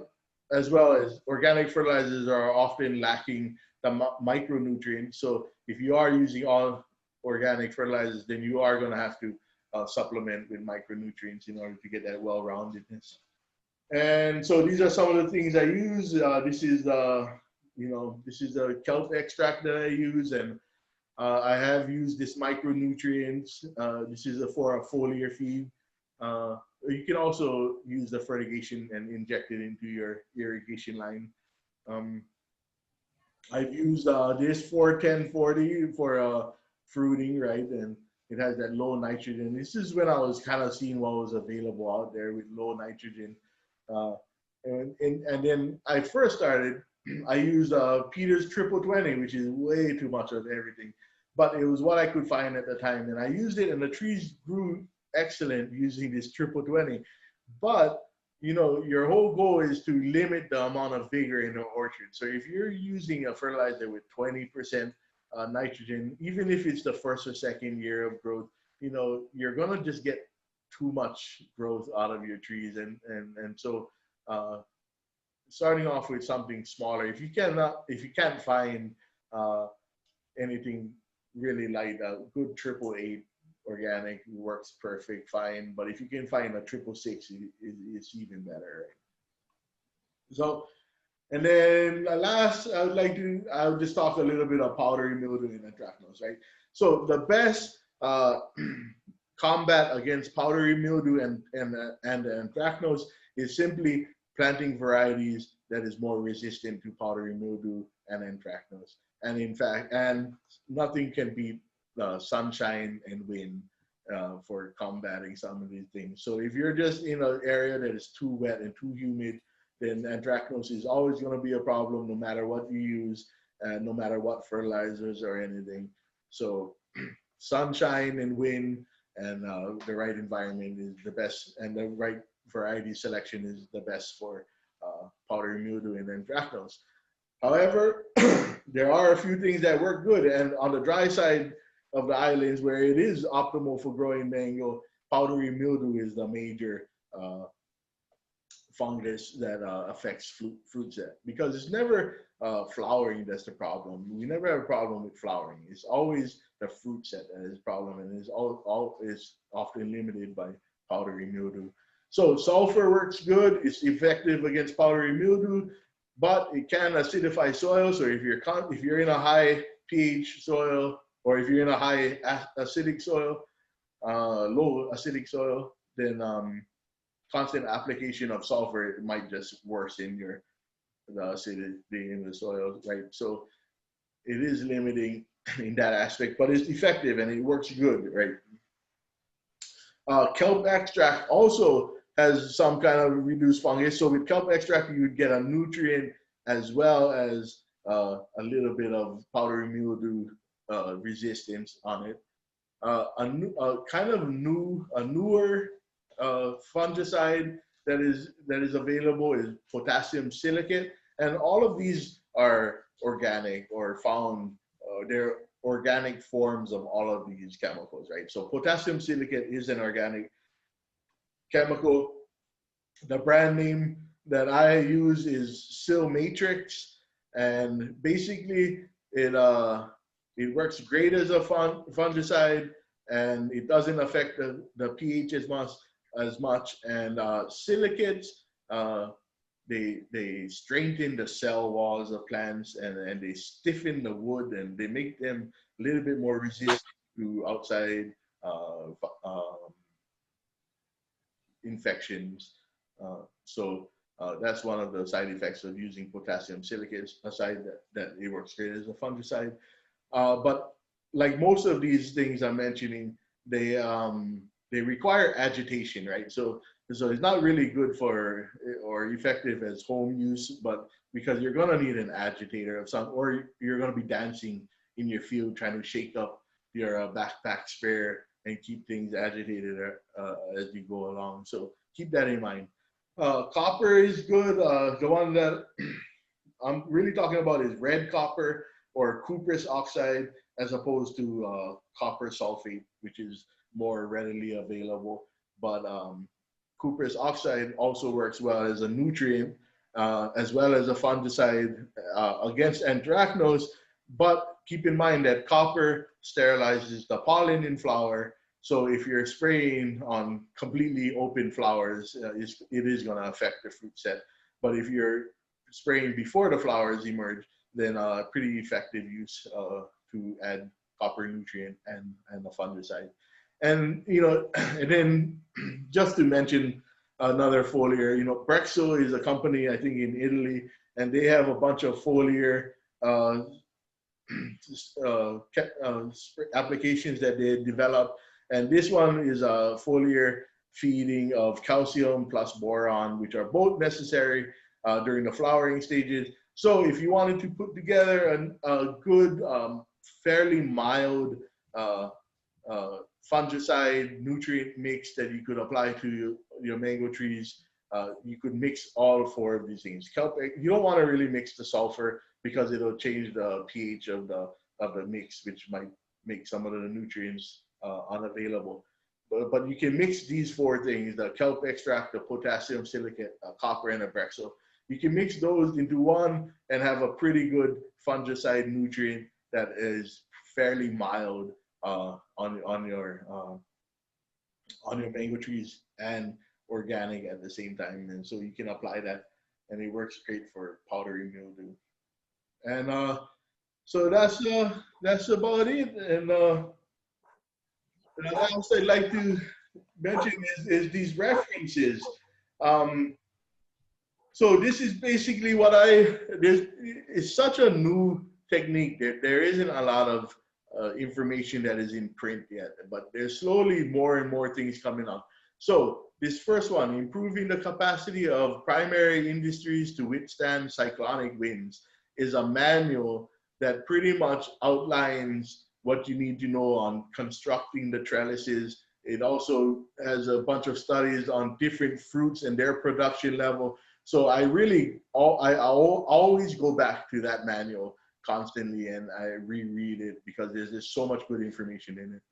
as well as organic fertilizers are often lacking the micronutrients. So if you are using all organic fertilizers, then you are going to have to supplement with micronutrients in order to get that well-roundedness. And so these are some of the things I use. This is this is the kelp extract that I use, and I have used this micronutrients. This is for a foliar feed. You can also use the fertigation and inject it into your irrigation line. I've used this 41040 for fruiting, right? And it has that low nitrogen. This is when I was kind of seeing what was available out there with low nitrogen. And then I first started, I used Peter's Triple 20, which is way too much of everything. But it was what I could find at the time. And I used it, and the trees grew excellent using this Triple 20. But you know, your whole goal is to limit the amount of vigor in the orchard. So if you're using a fertilizer with 20% nitrogen, even if it's the first or second year of growth, you know, you're gonna just get too much growth out of your trees. And so starting off with something smaller, if you can't find anything really light, a good 888 organic works perfect fine, but if you can find a 666, it's even better, right? So, and then last, I'll just talk a little bit of powdery mildew and anthracnose, right? So the best combat against powdery mildew and anthracnose is simply planting varieties that is more resistant to powdery mildew and anthracnose. And in fact, and nothing can beat sunshine and wind for combating some of these things. So if you're just in an area that is too wet and too humid, then anthracnose is always going to be a problem no matter what you use, no matter what fertilizers or anything. So sunshine and wind and the right environment is the best, and the right variety selection is the best for powdery mildew and anthracnose. However, there are a few things that work good, and on the dry side of the islands where it is optimal for growing mango, powdery mildew is the major fungus that affects fruit set, because it's never flowering that's the problem. We never have a problem with flowering. It's always the fruit set that is the problem, and is often limited by powdery mildew. So sulfur works good. It's effective against powdery mildew, but it can acidify soil. So if you're in a high pH soil, or if you're in a high acidic soil, low acidic soil, then constant application of sulfur, it might just worsen the acidity in the soil, right? So it is limiting in that aspect, but it's effective and it works good, right? Kelp extract also has some kind of reduced fungus. So with kelp extract, you would get a nutrient as well as a little bit of powdery mildew resistance on it. A newer fungicide that is available is potassium silicate, and all of these are organic or found. They're organic forms of all of these chemicals, right? So potassium silicate is an organic chemical. The brand name that I use is Sil Matrix, and basically it it works great as a fungicide, and it doesn't affect the pH as much. And silicates, they strengthen the cell walls of plants, and they stiffen the wood, and they make them a little bit more resistant to outside infections. That's one of the side effects of using potassium silicates, aside that it works great as a fungicide. But like most of these things I'm mentioning, they require agitation, right? So it's not really good for or effective as home use, but because you're gonna need an agitator of some, or you're gonna be dancing in your field trying to shake up your backpack sprayer and keep things agitated as you go along. So keep that in mind. Copper is good. The one that I'm really talking about is red copper or cuprous oxide, as opposed to copper sulfate, which is more readily available. But cuprous oxide also works well as a nutrient, as well as a fungicide against anthracnose. But keep in mind that copper sterilizes the pollen in flower. So if you're spraying on completely open flowers, it is going to affect the fruit set. But if you're spraying before the flowers emerge, then pretty effective use to add copper nutrient and a fungicide. And and then just to mention another foliar, Brexo is a company, I think, in Italy, and they have a bunch of foliar applications that they developed. And this one is a foliar feeding of calcium plus boron, which are both necessary during the flowering stages. So if you wanted to put together a good, fairly mild fungicide nutrient mix that you could apply to your mango trees, you could mix all four of these things. You don't want to really mix the sulfur because it'll change the pH of the mix, which might make some of the nutrients unavailable. But you can mix these four things: the kelp extract, the potassium silicate, copper, and a Brexo. You can mix those into one and have a pretty good fungicide nutrient that is fairly mild on your mango trees and organic at the same time. And so you can apply that, and it works great for powdery mildew. And so that's about it. And what else I'd like to mention is these references. So this is basically what it's such a new technique that there isn't a lot of information that is in print yet, but there's slowly more and more things coming up. So this first one, improving the capacity of primary industries to withstand cyclonic winds, is a manual that pretty much outlines what you need to know on constructing the trellises. It also has a bunch of studies on different fruits and their production level. So I always go back to that manual constantly, and I reread it because there's just so much good information in it.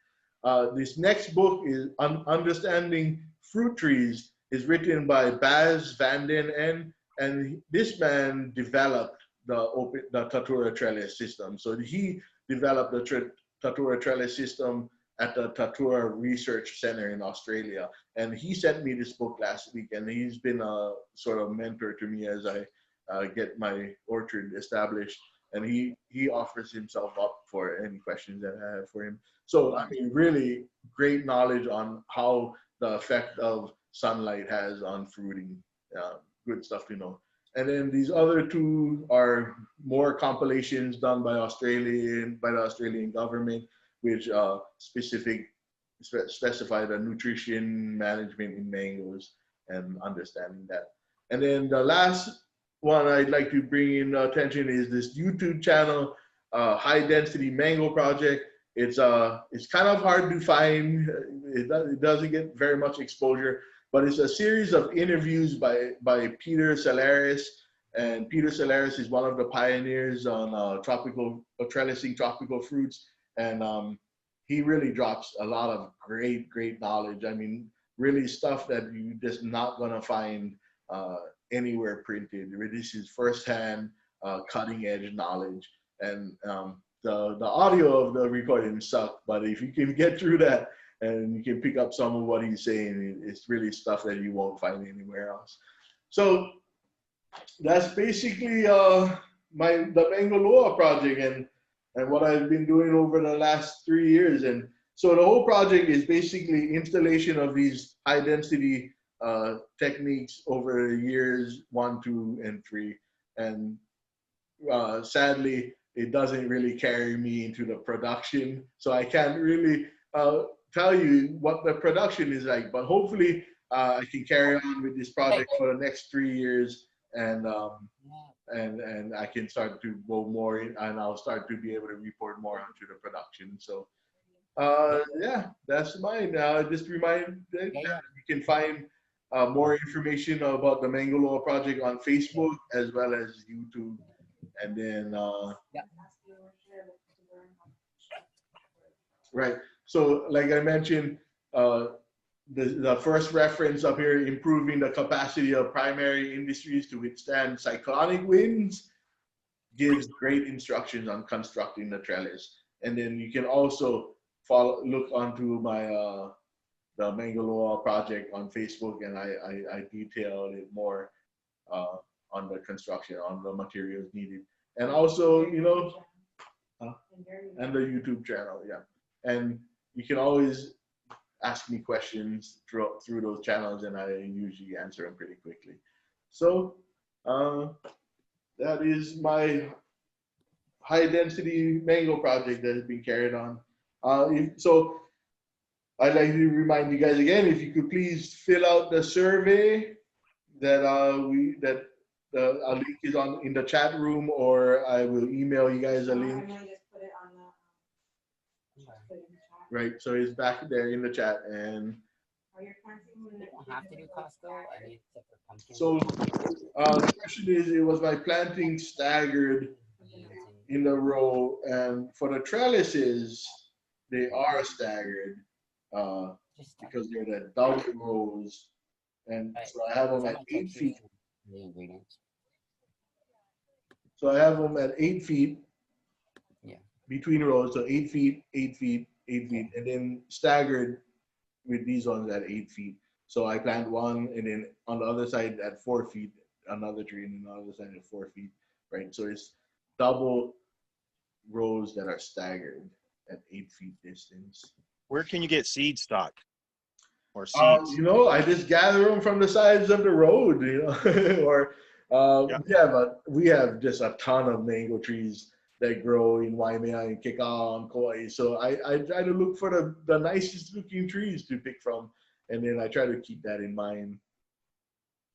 This next book is Understanding Fruit Trees, is written by Bas van den En, and this man developed the Tatura Trellis system. So he developed the Tatura Trellis system at the Tatura Research Center in Australia. And he sent me this book last week, and he's been a sort of mentor to me as I get my orchard established. And he offers himself up for any questions that I have for him. So I mean, really great knowledge on how the effect of sunlight has on fruiting. Good stuff to know. And then these other two are more compilations done by the Australian government, which specify the nutrition management in mangoes and understanding that. And then the last one I'd like to bring in attention is this YouTube channel, High Density Mango Project. It's kind of hard to find. It doesn't get very much exposure, but it's a series of interviews by Peter Salaris. And Peter Salaris is one of the pioneers on trellising tropical fruits. And he really drops a lot of great knowledge. I mean, really stuff that you just not gonna find anywhere printed. This is firsthand, cutting edge knowledge. And the audio of the recording sucked, but if you can get through that and you can pick up some of what he's saying, it's really stuff that you won't find anywhere else. So that's basically the Mango Loa project and what I've been doing over the last 3 years. And so the whole project is basically installation of these high density techniques over years 1, 2, and 3. And sadly, it doesn't really carry me into the production. So I can't really tell you what the production is like, but hopefully I can carry on with this project for the next 3 years, and I can start to go more in, and I'll start to be able to report more onto the production. So yeah, that's mine. Just remind that you can find more information about the Mango Loa Project on Facebook as well as YouTube. And then, right. So like I mentioned, the first reference up here, improving the capacity of primary industries to withstand cyclonic winds, gives great instructions on constructing the trellis. And then you can also look onto my the Mango Loa Project on Facebook, and I detail it more on the construction, on the materials needed, and also, you know, and the YouTube channel, yeah. And you can always ask me questions through those channels, and I usually answer them pretty quickly. So that is my high density mango project that has been carried on. So I'd like to remind you guys again, if you could please fill out the survey that a link is on in the chat room, or I will email you guys a link. I just put it on the chat. Right, so it's back there in the chat. And you don't have to do Costco. I need separate pumpkin. so the question is, it was my planting staggered in the row, and for the trellises, they are staggered because they're the double rows, and so I have them at 8 feet. So I have them at 8 feet between rows, so 8 feet, 8 feet, 8 feet, and then staggered with these ones at 8 feet. So I plant one, and then on the other side at 4 feet, another tree, and on the other side at 4 feet, right? So it's double rows that are staggered at 8 feet distance. Where can you get seed stock or seeds? You know, I just gather them from the sides of the road, you know, or we have just a ton of mango trees that grow in Waimea and Kekau and Kauai. So I try to look for the nicest looking trees to pick from, and then I try to keep that in mind,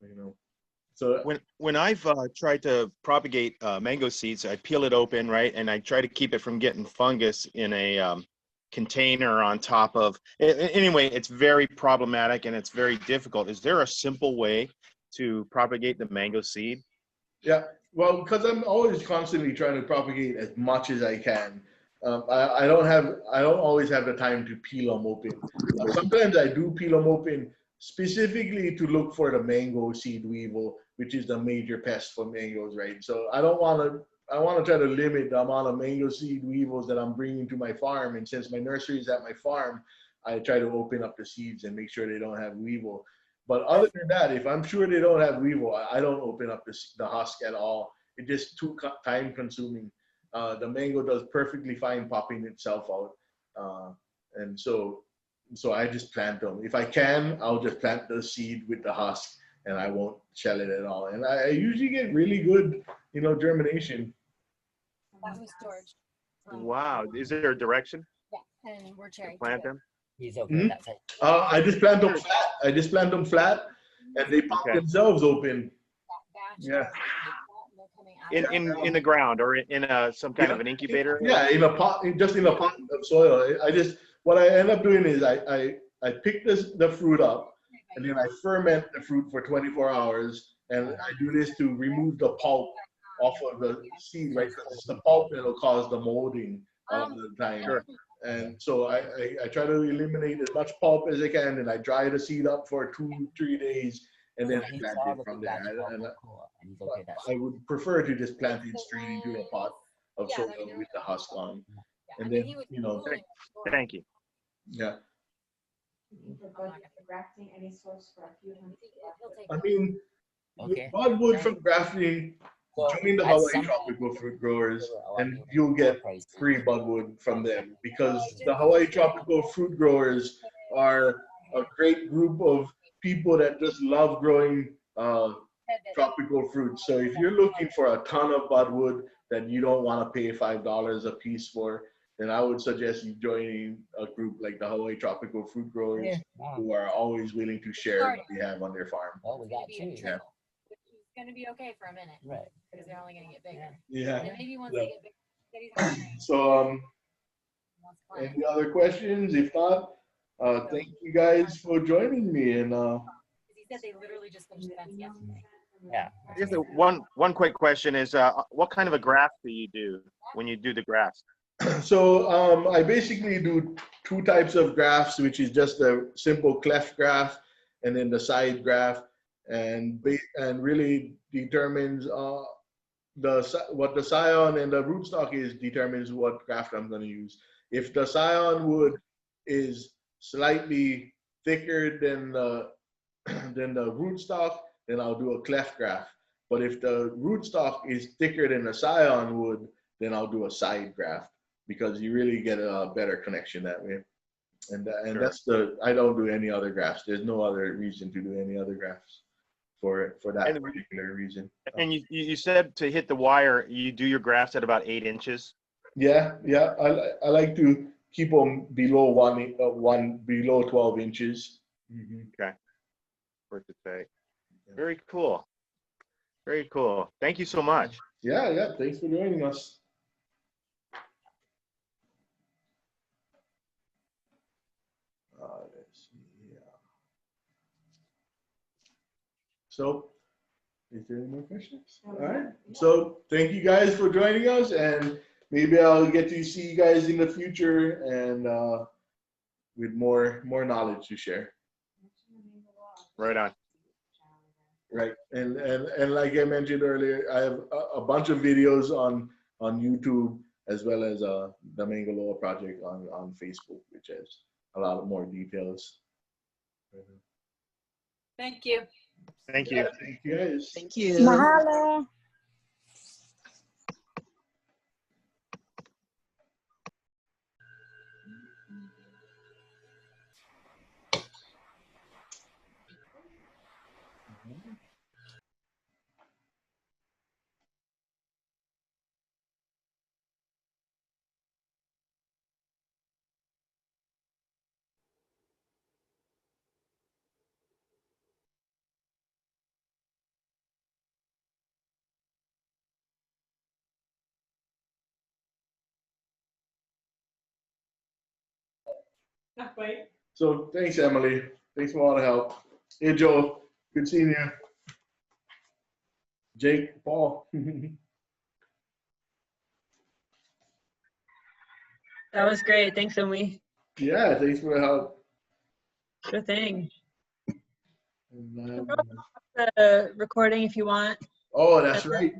you know. So when I've tried to propagate mango seeds, I peel it open, right, and I try to keep it from getting fungus in a container on top of. Anyway, it's very problematic and it's very difficult. Is there a simple way to propagate the mango seed? Yeah, well, because I'm always constantly trying to propagate as much as I can. I don't always have the time to peel them open. Sometimes I do peel them open specifically to look for the mango seed weevil, which is the major pest for mangoes, right? So I want to try to limit the amount of mango seed weevils that I'm bringing to my farm. And since my nursery is at my farm, I try to open up the seeds and make sure they don't have weevil. But other than that, if I'm sure they don't have weevil, I don't open up the husk at all. It's just too time consuming. The mango does perfectly fine popping itself out. And so I just plant them. If I can, I'll just plant the seed with the husk, and I won't shell it at all. And I usually get really good, you know, germination. That was George. Wow, is there a direction? Yeah, and we're cherry. Plant them? He's okay with that side. I just plant them flat. And they pop themselves open. Yeah. In the ground, or in some kind of an incubator? Yeah, in a pot, just in a pot of soil. What I end up doing is I pick the fruit up, and then I ferment the fruit for 24 hours, and I do this to remove the pulp off of the seed, right? Because it's the pulp that will cause the molding all the time. Sure. And so I try to eliminate as much pulp as I can, and I dry the seed up for 2-3 days, and then I plant it from there. I would prefer to just plant it straight into a pot. of Yeah, soil that'd be with the husk on. Yeah, And I mean, then, he was you know, moving before. Thank you. yeah. For budget for grafting, any source for a few hundred. He'll take I one. mean, Okay. budwood from grafting, Well, join the at Hawaii some tropical fruit growers, point, a lot of and people you'll get price free budwood from them, because the Hawaii tropical fruit growers are a great group of people that just love growing tropical fruits. So if you're looking for a ton of budwood that you don't want to pay $5 a piece for, then I would suggest you joining a group like the Hawaii tropical fruit growers, Yeah. Wow. who are always willing to share what they have on their farm. Well, we got Gonna be two. a trickle, which is gonna be okay for a minute, Right. because they're only gonna get bigger. Yeah. And then maybe once Yeah. they get bigger, then he's gonna train. So Wants to climb. any other questions? If not, thank you guys for joining me. And 'Cause he said they literally just finished the fence yesterday. Yeah. I guess the one quick question is, what kind of a graft do you do when you do the grafts? so I basically do two types of grafts, which is just a simple cleft graft and then the side graft, and really determines what the scion and the rootstock is, determines what graft I'm going to use. If the scion wood is slightly thicker than the than the rootstock, then I'll do a cleft graft. But if the rootstock is thicker than the scion wood, then I'll do a side graft, because you really get a better connection that way. And Sure. that's I don't do any other grafts. There's no other reason to do any other grafts for that And- particular reason. And you said to hit the wire, you do your grafts at about 8 inches. Yeah. I like to keep them below below 12 inches. Worth to say. Very cool. Very cool. Thank you so much. Yeah. Thanks for joining us. Let's see. Yeah. So, is there any more questions? All right. So, thank you guys for joining us, and maybe I'll get to see you guys in the future, and with more knowledge to share. Right on. Right. And like I mentioned earlier, I have a bunch of videos on YouTube, as well as the Mango Loa Project on Facebook, which has a lot of more details. Thank you. Thank you. Yeah, thank you guys. Thank you. Mahalo. Not quite. So thanks, Emily. Thanks for all the help. Hey, Joe. Good seeing you. Jake, Paul. That was great. Thanks, Omi. Yeah, thanks for the help. Sure thing. And, The recording if you want. oh, that's right.